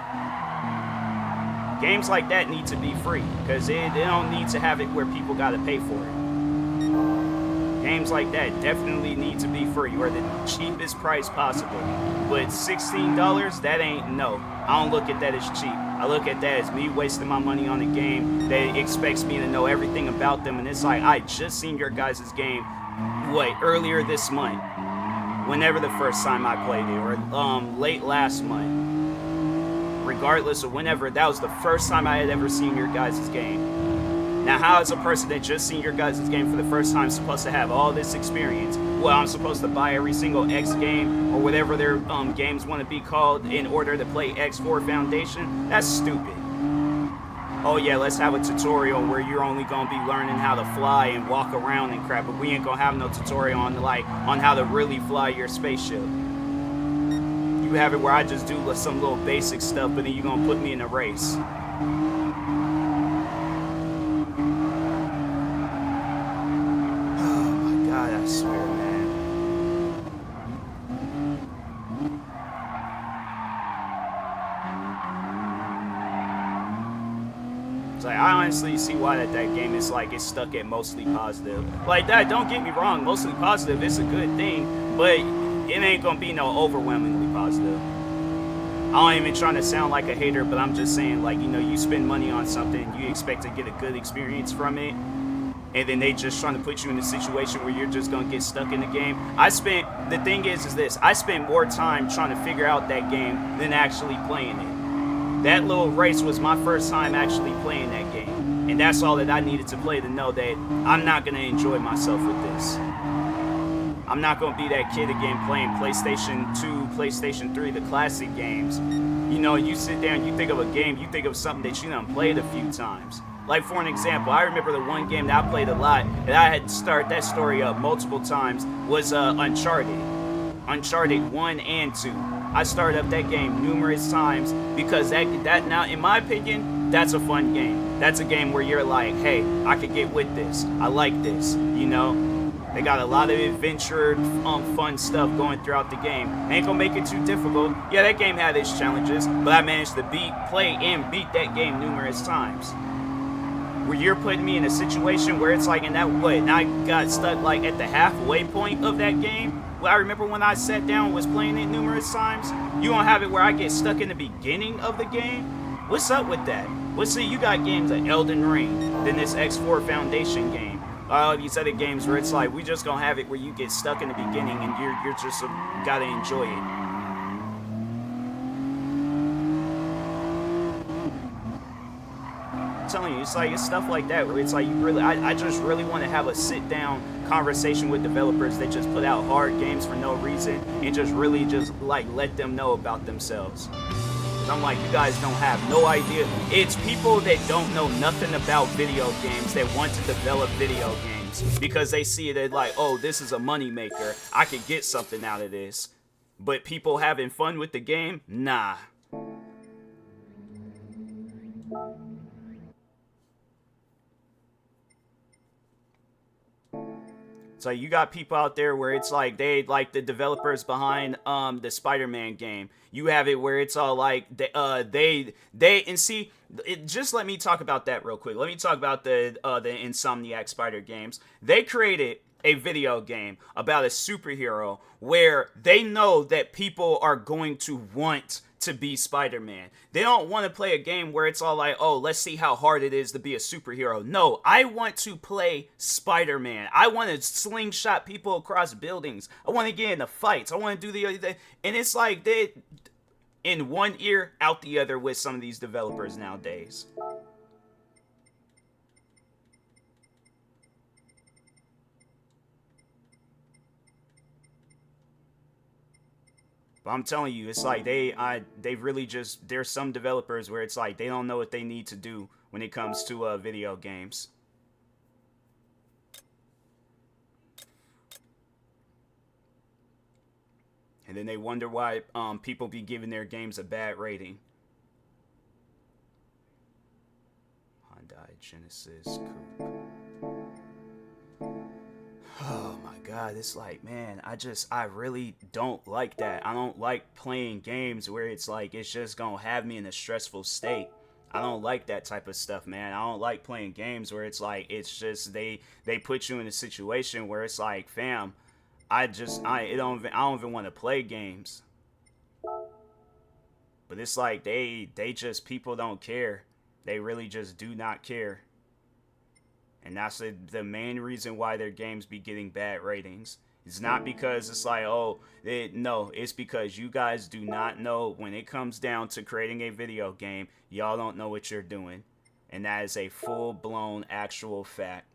Games like that need to be free, because they don't need to have it where people gotta pay for it. Games like that definitely need to be free, or the cheapest price possible. But $16, that ain't, no. I don't look at that as cheap. I look at that as me wasting my money on a game that expects me to know everything about them. And it's like, I just seen your guys' game, earlier this month. Whenever the first time I played it, or late last month. Regardless of whenever, that was the first time I had ever seen your guys' game. Now, how is a person that just seen your guys' game for the first time supposed to have all this experience? Well, I'm supposed to buy every single X game, or whatever their games want to be called, in order to play X4 Foundation? That's stupid. Oh yeah, let's have a tutorial where you're only gonna be learning how to fly and walk around and crap, but we ain't gonna have no tutorial on how to really fly your spaceship. You have it where I just do some little basic stuff, but then you're gonna put me in a race. Oh my god, I swear, man. It's like, I honestly see why that game is like, it's stuck at mostly positive. Like that, don't get me wrong, mostly positive is a good thing, but it ain't gonna be no overwhelmingly positive. I ain't even trying to sound like a hater, but I'm just saying, like, you know, you spend money on something, you expect to get a good experience from it, and then they just trying to put you in a situation where you're just gonna get stuck in the game. The thing is this, I spent more time trying to figure out that game than actually playing it. That little race was my first time actually playing that game, and that's all that I needed to play to know that I'm not gonna enjoy myself with this. I'm not going to be that kid again playing PlayStation 2, PlayStation 3, the classic games. You know, you sit there and you think of a game, you think of something that you done played a few times. Like, for an example, I remember the one game that I played a lot, and I had to start that story up multiple times, was Uncharted. Uncharted 1 and 2. I started up that game numerous times, because that now, in my opinion, that's a fun game. That's a game where you're like, hey, I could get with this. I like this, you know? They got a lot of adventure, fun stuff going throughout the game. Ain't gonna make it too difficult. Yeah, that game had its challenges, but I managed to play and beat that game numerous times. Where you're putting me in a situation where it's like, and I got stuck like at the halfway point of that game. Well, I remember when I sat down and was playing it numerous times. You don't have it where I get stuck in the beginning of the game? What's up with that? Well, see, you got games like Elden Ring, then this X4 Foundation game. All these other games where it's like, we just gonna have it where you get stuck in the beginning and you're just gotta enjoy it. I'm telling you, it's like it's stuff like that where it's like you really, I just really want to have a sit down conversation with developers that just put out hard games for no reason and just really just like let them know about themselves. I'm like, you guys don't have no idea. It's people that don't know nothing about video games that want to develop video games because they see it as like, oh, this is a money maker. I could get something out of this. But people having fun with the game, nah. So you got people out there where it's like they like the developers behind the Spider-Man game. You have it where it's all like they and see just let me talk about that real quick. Let me talk about the Insomniac Spider games. They created a video game about a superhero where they know that people are going to want to be Spider-Man. They don't want to play a game where it's all like, oh, let's see how hard it is to be a superhero. No, I want to play Spider-Man. I want to slingshot people across buildings. I want to get into fights. I want to do the and it's like they in one ear, out the other with some of these developers nowadays. But I'm telling you, it's like they really just, there's some developers where it's like they don't know what they need to do when it comes to video games. And then they wonder why people be giving their games a bad rating. Hyundai Genesis Coupe. Oh my god, it's like, man, I really don't like that. I don't like playing games where it's like it's just gonna have me in a stressful state. I don't like that type of stuff, man. I don't like playing games where it's like it's just they put you in a situation where it's like, fam, I don't even want to play games. But it's like they just, people don't care. They really just do not care. And that's the main reason why their games be getting bad ratings. It's not because it's like, oh, no, it's because you guys do not know when it comes down to creating a video game, y'all don't know what you're doing. And that is a full-blown actual fact.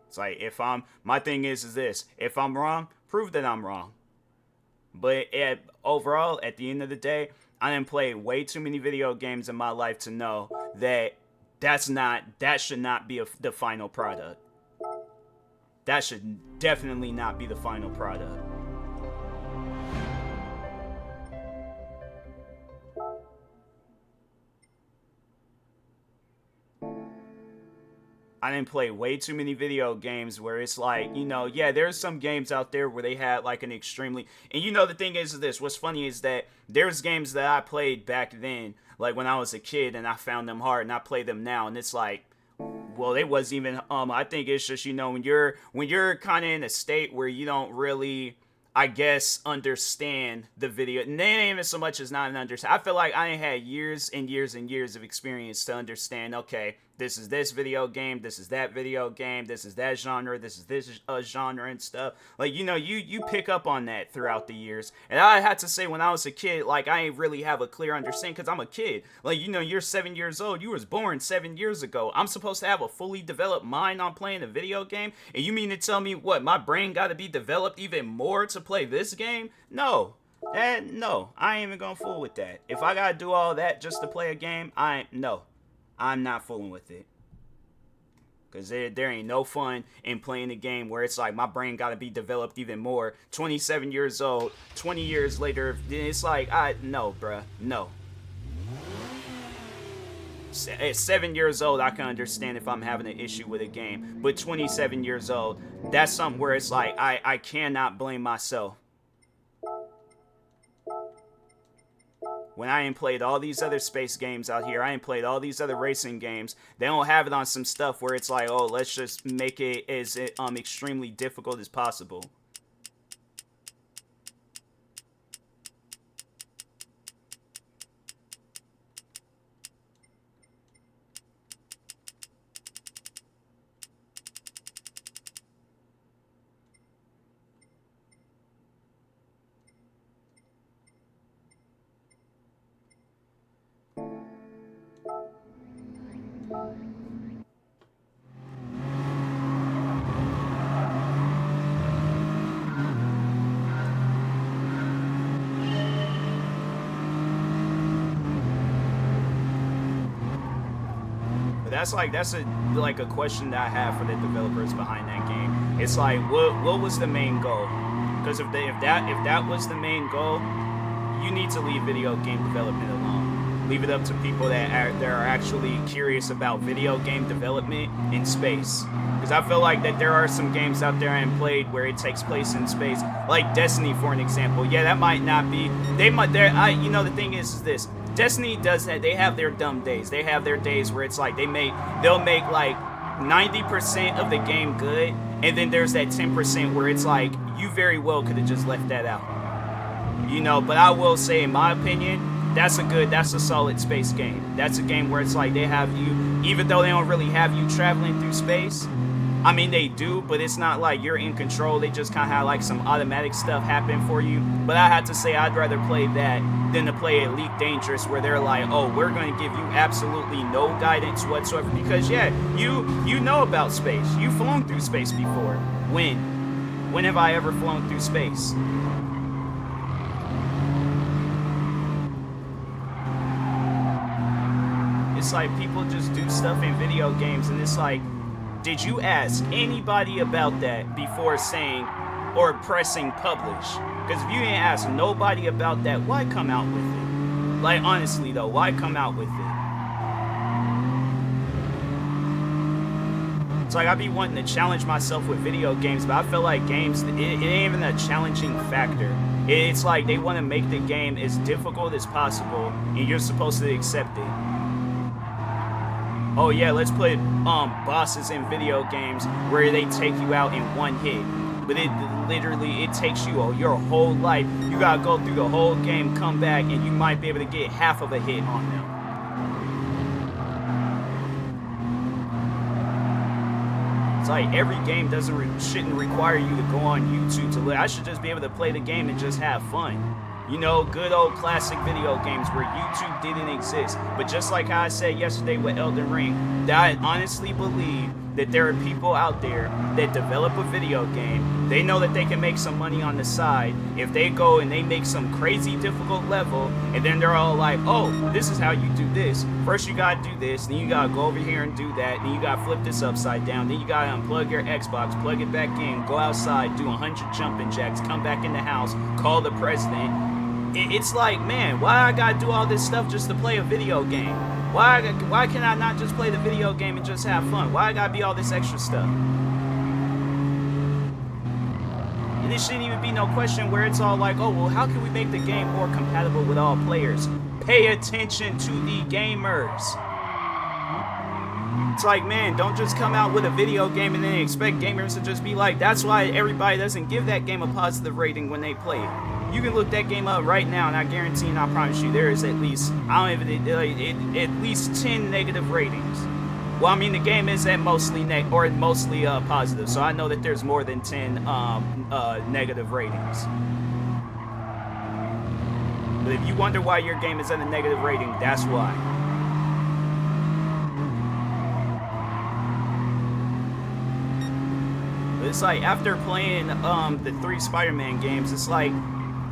It's like, my thing is this, if I'm wrong, prove that I'm wrong. But overall, at the end of the day, I didn't play way too many video games in my life to know that that should not be the final product. That should definitely not be the final product. I didn't play way too many video games where it's like, you know, yeah, there's some games out there where they had like an extremely, and you know, the thing is this, what's funny is that there's games that I played back then, like when I was a kid, and I found them hard, and I play them now, and it's like, well, it wasn't even, I think it's just, you know, when you're kind of in a state where you don't really, I guess, understand the video, and they ain't even so much as not an understand. I feel like I ain't had years and years and years of experience to understand, okay, this is this video game, this is that video game, this is that genre, this is this genre and stuff. Like, you know, you pick up on that throughout the years. And I had to say, when I was a kid, like, I ain't really have a clear understanding because I'm a kid. Like, you know, you're 7 years old. You was born 7 years ago. I'm supposed to have a fully developed mind on playing a video game? And you mean to tell me, what, my brain got to be developed even more to play this game? No. No, I ain't even gonna fool with that. If I gotta do all that just to play a game, I'm not fooling with it. Because there ain't no fun in playing a game where it's like my brain got to be developed even more. 27 years old, 20 years later, it's like, no, bruh, no. At 7 years old, I can understand if I'm having an issue with a game. But 27 years old, that's something where it's like, I cannot blame myself. When I ain't played all these other space games out here, I ain't played all these other racing games, they don't have it on some stuff where it's like, oh, let's just make it as extremely difficult as possible. But that's a question that I have for the developers behind that game. It's like, what was the main goal? Because if that was the main goal, you need to leave video game development alone. Leave it up to people that are actually curious about video game development in space. Because I feel like that there are some games out there I have played where it takes place in space, like Destiny, for an example. Yeah, that might not be. The thing is this. Destiny does that. They have their dumb days. They have their days where it's like they'll make like 90% of the game good, and then there's that 10% where it's like you very well could have just left that out. But I will say, in my opinion, that's a solid space game. That's a game where it's like they have you, even though they don't really have you traveling through space. I mean, they do, but it's not like you're in control. They just kind of have like some automatic stuff happen for you. But I have to say, I'd rather play that than to play Elite Dangerous, where they're like, oh, we're going to give you absolutely no guidance whatsoever. Because, yeah, you know about space. You've flown through space before. When? When have I ever flown through space? It's like people just do stuff in video games, and it's like, did you ask anybody about that before saying or pressing publish? Because if you didn't ask nobody about that, why come out with it? Like, honestly though, why come out with it? It's like I be wanting to challenge myself with video games, but I feel like games, it ain't even a challenging factor. It's like they want to make the game as difficult as possible, and you're supposed to accept it. Oh yeah, let's put bosses in video games where they take you out in one hit. But it takes you your whole life. You gotta go through the whole game, come back, and you might be able to get half of a hit on them. It's like every game shouldn't require you to go on YouTube to live. I should just be able to play the game and just have fun. Good old classic video games where YouTube didn't exist. But just like how I said yesterday with Elden Ring, that I honestly believe that there are people out there that develop a video game. They know that they can make some money on the side if they go and they make some crazy difficult level, and then they're all like, oh, this is how you do this. First you gotta do this, then you gotta go over here and do that, then you gotta flip this upside down, then you gotta unplug your Xbox, plug it back in, go outside, do 100 jumping jacks, come back in the house, call the president. It's like, man, why I gotta do all this stuff just to play a video game? Why can I not just play the video game and just have fun? Why I gotta be all this extra stuff? And it shouldn't even be no question where it's all like, oh, well, how can we make the game more compatible with all players? Pay attention to the gamers. It's like, man, don't just come out with a video game and then expect gamers to just be like, that's why everybody doesn't give that game a positive rating when they play it. You can look that game up right now, and I guarantee and I promise you there is at least, at least 10 negative ratings. Well, I mean, the game is at mostly positive, so I know that there's more than 10 negative ratings. But if you wonder why your game is at a negative rating, that's why. But it's like, after playing the 3 Spider-Man games, it's like,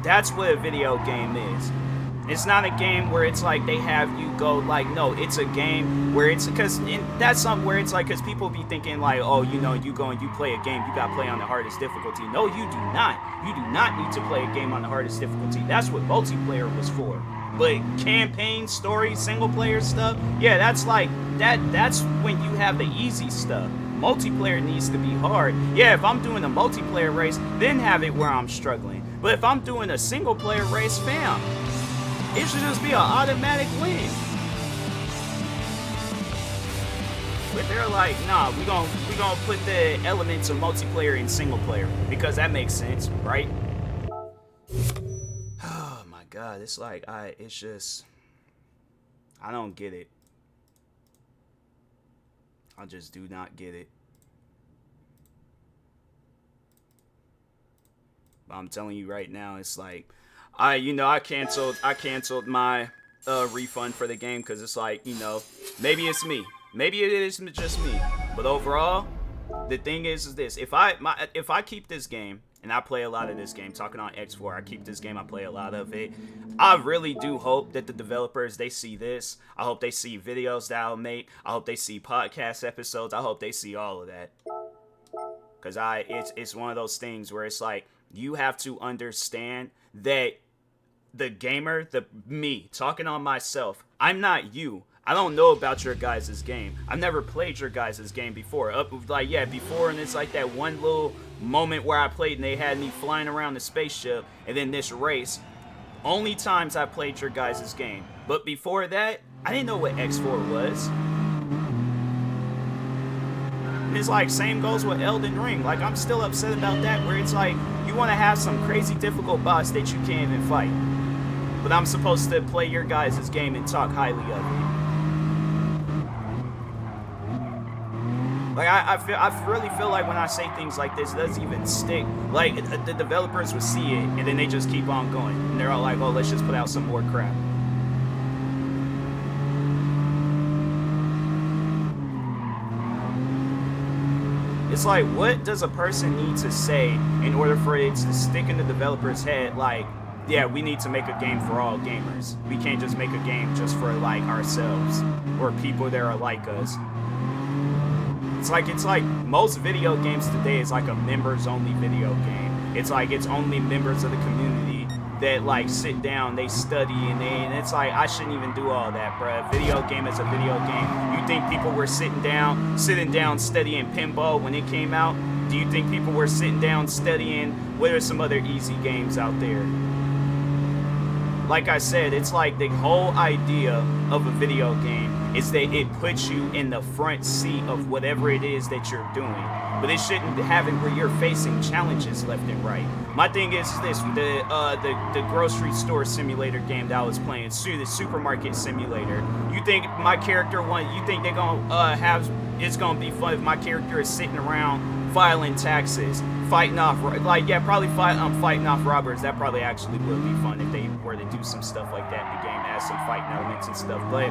that's what a video game is. It's not a game where it's like they have you go like, no, it's a game where it's, because that's something where it's like, because people be thinking like, oh, you go and you play a game, you got to play on the hardest difficulty. No, you do not. You do not need to play a game on the hardest difficulty. That's what multiplayer was for. But campaign, story, single player stuff, yeah, that's like, that's when you have the easy stuff. Multiplayer needs to be hard. Yeah, if I'm doing a multiplayer race, then have it where I'm struggling. But if I'm doing a single player race, fam, it should just be an automatic win. But they're like, nah, we gonna put the elements of multiplayer in single player because that makes sense, right? Oh my god, it's like I don't get it. I just do not get it. I'm telling you right now, it's like, I canceled my refund for the game because it's like, maybe it's me, maybe it is just me, but overall, the thing is this: if I keep this game and I play a lot of this game. Talking on X4, I keep this game, I play a lot of it. I really do hope that the developers, they see this. I hope they see videos that I'll make. I hope they see podcast episodes. I hope they see all of that. Because it's one of those things where it's like, you have to understand that the gamer, me, talking on myself, I'm not you. I don't know about your guys' game. I've never played your guys' game before. Before, and it's like that one little moment where I played and they had me flying around the spaceship, and then this race. Only times I played your guys' game. But before that, I didn't know what X4 was. And it's like, same goes with Elden Ring. Like, I'm still upset about that, where it's like, you want to have some crazy difficult boss that you can't even fight. But I'm supposed to play your guys' game and talk highly of it. Like, I really feel like when I say things like this, it doesn't even stick. Like, the developers would see it, and then they just keep on going. And they're all like, oh, let's just put out some more crap. It's like, what does a person need to say in order for it to stick in the developer's head? Like, yeah, we need to make a game for all gamers. We can't just make a game just for, like, ourselves or people that are like us. It's like most video games today is like a members-only video game. It's like it's only members of the community that, like, sit down, they study, and it's like, I shouldn't even do all that, bruh. Video game is a video game. You think people were sitting down studying pinball when it came out? Do you think people were sitting down studying what are some other easy games out there? Like I said, it's like the whole idea of a video game is that it puts you in the front seat of whatever it is that you're doing. But it shouldn't have it where you're facing challenges left and right. My thing is this, the grocery store simulator game that I was playing, the supermarket simulator. You think my character you think they're gonna it's gonna be fun if my character is sitting around filing taxes, fighting off, fighting off robbers. That probably actually would be fun if they were to do some stuff like that in the game, add some fighting elements and stuff. But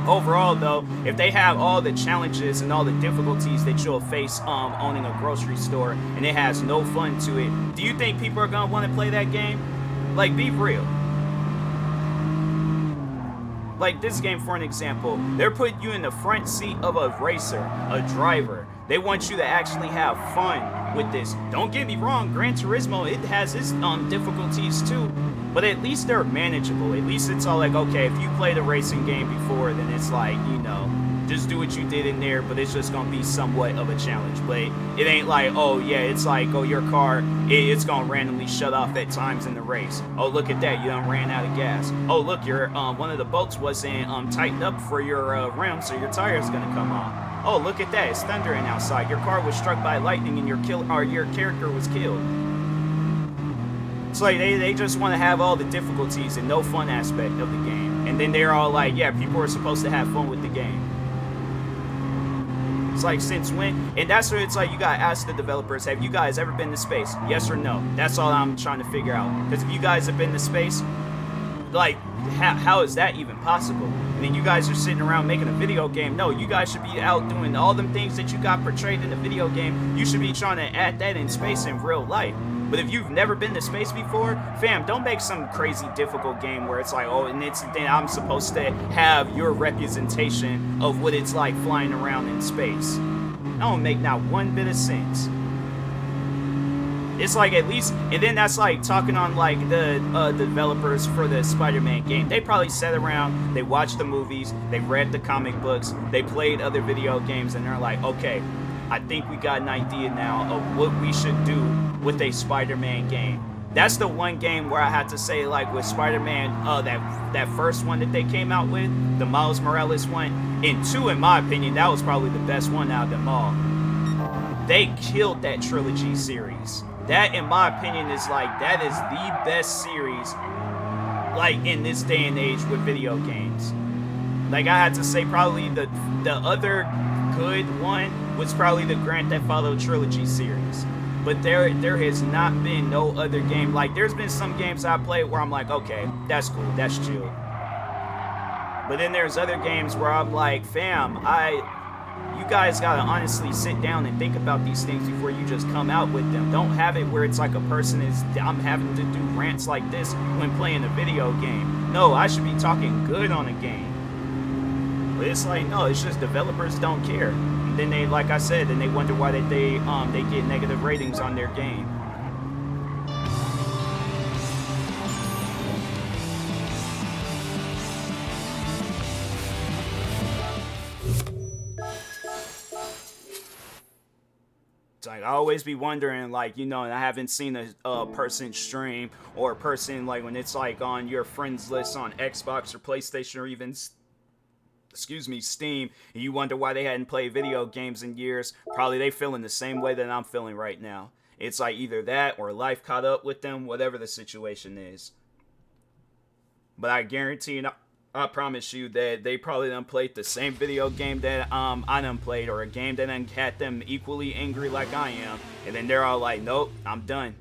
overall, though, if they have all the challenges and all the difficulties that you'll face owning a grocery store, and it has no fun to it, do you think people are gonna want to play that game? Like, be real. Like this game, for an example, they're putting you in the front seat of a racer, a driver. They want you to actually have fun with this. Don't get me wrong, Gran Turismo, it has its difficulties too, but at least they're manageable. At least it's all like, okay, if you played a racing game before, then it's like, you know, just do what you did in there, but it's just gonna be somewhat of a challenge. But it ain't like, oh yeah, it's like, oh, your car, it's gonna randomly shut off at times in the race. Oh, look at that, you done ran out of gas. Oh, look, your one of the bolts wasn't tightened up for your rim, so your tire's gonna come off. Oh, look at that, it's thundering outside. Your car was struck by lightning and your character was killed. It's like they just want to have all the difficulties and no fun aspect of the game. And then they're all like, yeah, people are supposed to have fun with the game. It's like, since when? And that's where it's like, you gotta ask the developers, have you guys ever been to space? Yes or no? That's all I'm trying to figure out. Because if you guys have been to space, like, how is that even possible? And then you guys are sitting around making a video game. No, you guys should be out doing all them things that you got portrayed in the video game. You should be trying to add that in space in real life. But if you've never been to space before, fam, don't make some crazy difficult game where it's like, oh, and then I'm supposed to have your representation of what it's like flying around in space. That don't make not one bit of sense. It's like, at least, and then that's like talking on like the developers for the Spider-Man game. They probably sat around, they watched the movies, they read the comic books, they played other video games, and they're like, okay, I think we got an idea now of what we should do with a Spider-Man game. That's the one game where I had to say, like, with Spider-Man, that first one that they came out with, the Miles Morales one, and 2, in my opinion, that was probably the best one out of them all. They killed that trilogy series. That, in my opinion, is like, that is the best series, like, in this day and age with video games. Like, I had to say, probably the other good one was probably the Grand Theft Auto trilogy series. But there has not been no other game. Like, there's been some games I played where I'm like, okay, that's cool, that's chill. But then there's other games where I'm like, fam, you guys gotta honestly sit down and think about these things before you just come out with them. Don't have it where it's like a person is, I'm having to do rants like this when playing a video game. No, I should be talking good on a game. But it's like, no, it's just developers don't care. And then they, like I said, then they wonder why they get negative ratings on their game. Like, I always be wondering, like, you know, and I haven't seen a person stream or a person, like, when it's like on your friends list on Xbox or PlayStation or even, excuse me, Steam, and you wonder why they hadn't played video games in years. Probably they feeling the same way that I'm feeling right now. It's like either that or life caught up with them, whatever the situation is. But I guarantee you, I promise you that they probably done played the same video game that I done played, or a game that done had them equally angry like I am, and then they're all like, nope, I'm done.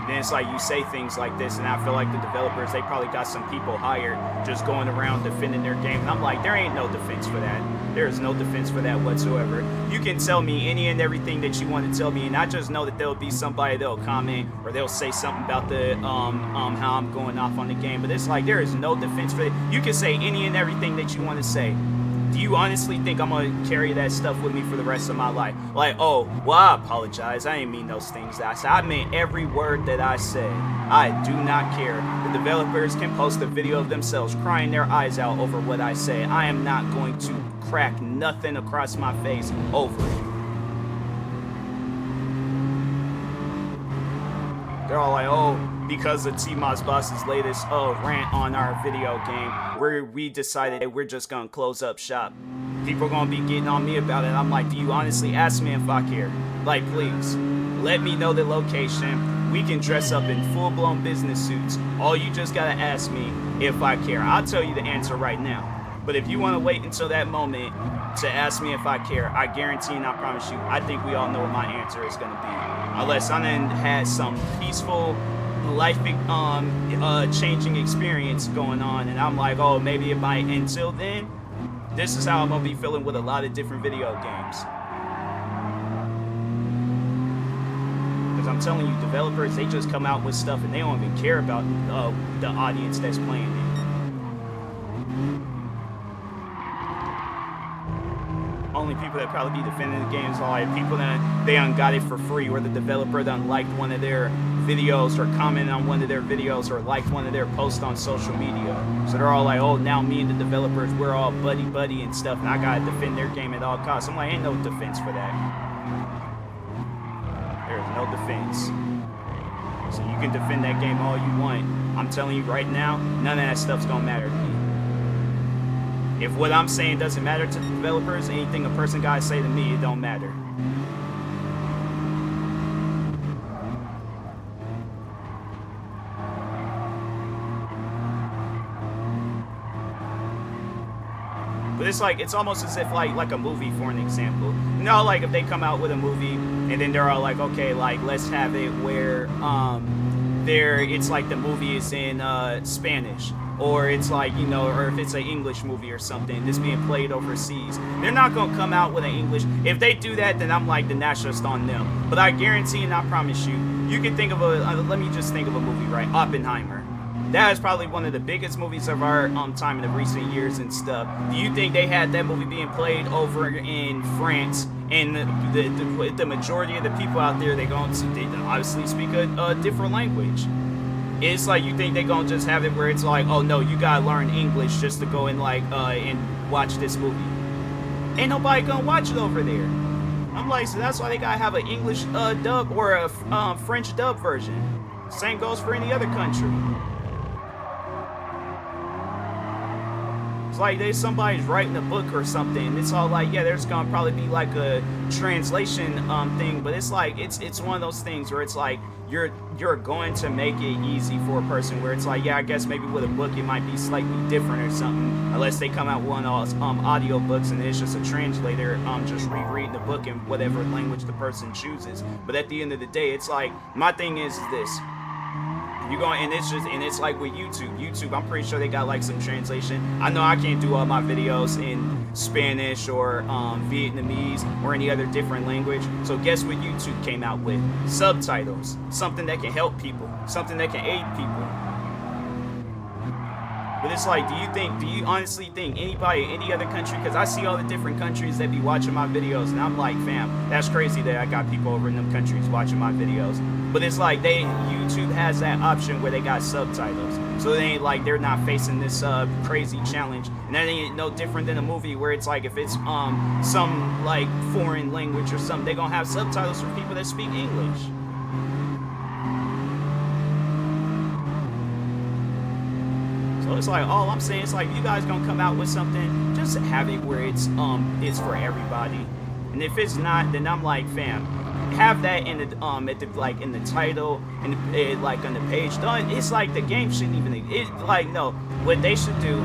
It's like you say things like this, and I feel like the developers, they probably got some people hired just going around defending their game. And I'm like, there ain't no defense for that. There is no defense for that whatsoever. You can tell me any and everything that you want to tell me, and I just know that there'll be somebody that'll comment or they'll say something about the how I'm going off on the game. But it's like there is no defense for it. You can say any and everything that you want to say. Do you honestly think I'm going to carry that stuff with me for the rest of my life? Like, oh, well, I apologize. I didn't mean those things that I said. I meant every word that I said. I do not care. The developers can post a video of themselves crying their eyes out over what I say. I am not going to crack nothing across my face over it. They're all like, oh, because of TMossBoss's latest rant on our video game, we decided that we're just gonna close up shop. People are gonna be getting on me about it. I'm like, do you honestly ask me if I care? Like, please, let me know the location. We can dress up in full-blown business suits. All you just gotta ask me if I care. I'll tell you the answer right now. But if you want to wait until that moment to ask me if I care, I guarantee and I promise you, I think we all know what my answer is going to be. Unless I done had some peaceful, life changing experience going on, and I'm like, oh, maybe it might. Until then, this is how I'm going to be feeling with a lot of different video games. Because I'm telling you, developers, they just come out with stuff and they don't even care about the audience that's playing it. Only people that probably be defending the games are like people that they done got it for free, or the developer done liked one of their videos or commented on one of their videos or liked one of their posts on social media. So they're all like, oh, now me and the developers, we're all buddy and stuff, and I gotta defend their game at all costs. I'm like, ain't no defense for that. There's no defense. So you can defend that game all you want. I'm telling you right now, none of that stuff's gonna matter to me. If what I'm saying doesn't matter to the developers, anything a person gotta say to me, it don't matter. But it's like, it's almost as if like a movie, for an example. You know, like if they come out with a movie and then they're all like, okay, like let's have it where it's like the movie is in Spanish. Or it's like, you know, or if it's an English movie or something, this being played overseas. They're not going to come out with an English. If they do that, then I'm like, then that's just on them. But I guarantee and I promise you, you can think of let me just think of a movie, right? Oppenheimer. That is probably one of the biggest movies of our time in the recent years and stuff. Do you think they had that movie being played over in France? And the majority of the people out there, they obviously speak a different language. It's like, you think they're gonna just have it where it's like, oh no, you gotta learn English just to go and like and watch this movie. Ain't nobody gonna watch it over there. I'm like, so that's why they gotta have an English dub or a French dub version. Same goes for any other country. It's like somebody's writing a book or something. It's all like, yeah, there's gonna probably be like a translation thing, but it's like it's one of those things where it's like you're you're going to make it easy for a person where it's like, yeah, I guess maybe with a book it might be slightly different or something, unless they come out with one of those audio books and it's just a translator just rereading the book in whatever language the person chooses. But at the end of the day, it's like, my thing is this. You going, and it's like with YouTube, I'm pretty sure they got like some translation. I know I can't do all my videos in Spanish or Vietnamese or any other different language. So guess what YouTube came out with? Subtitles. Something that can help people. Something that can aid people. But it's like, do you honestly think anybody in any other country, because I see all the different countries that be watching my videos, and I'm like, fam, that's crazy that I got people over in them countries watching my videos. But it's like, YouTube has that option where they got subtitles. So they ain't like, they're not facing this crazy challenge. And that ain't no different than a movie where it's like, if it's some like foreign language or something, they gonna have subtitles for people that speak English. So it's like, all I'm saying is like, you guys gonna come out with something, just have it where it's for everybody. And if it's not, then I'm like, fam, have that in the like in the title and like on the page. It's like the game shouldn't even. No, what they should do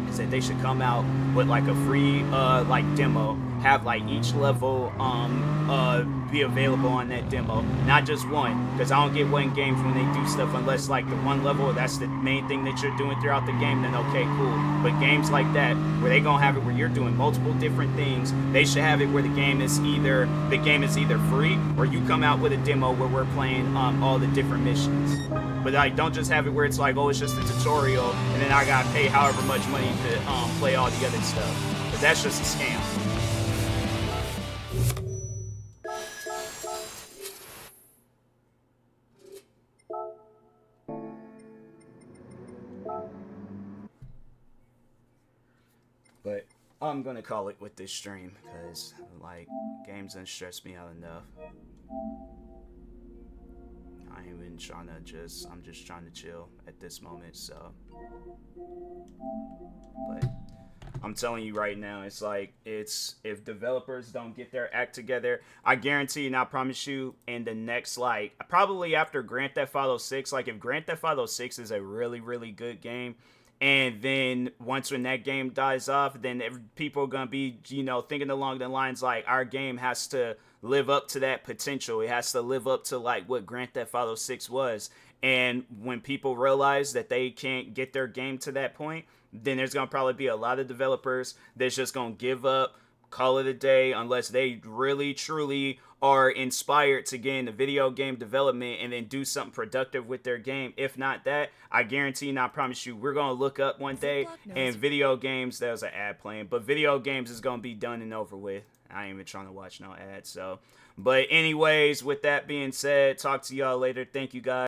is that they should come out with like a free like demo. Have like each level be available on that demo, not just one, because I don't get one games when they do stuff unless like the one level that's the main thing that you're doing throughout the game, then okay, cool. But games like that where they gonna have it where you're doing multiple different things, they should have it where the game is either free or you come out with a demo where we're playing all the different missions. But like, don't just have it where it's like, oh, it's just a tutorial and then I gotta pay however much money to play all the other stuff, because that's just a scam. But I'm gonna call it with this stream, because like, games done stress me out enough. I ain't even trying to I'm just trying to chill at this moment, so. But I'm telling you right now, it's like, if developers don't get their act together, I guarantee and I promise you, in the next, like, probably after Grand Theft Auto 6, like, if Grand Theft Auto 6 is a really, really good game, and then once when that game dies off, then people are going to be, thinking along the lines like, our game has to live up to that potential. It has to live up to like what Grand Theft Auto 6 was. And when people realize that they can't get their game to that point, then there's going to probably be a lot of developers that's just going to give up, call it a day, unless they really, truly are inspired to get into video game development and then do something productive with their game. If not that, I guarantee and I promise you, we're going to look up one day and video games, that was an ad playing, but video games is going to be done and over with. I ain't even trying to watch no ads, so. But anyways, with that being said, talk to y'all later. Thank you guys.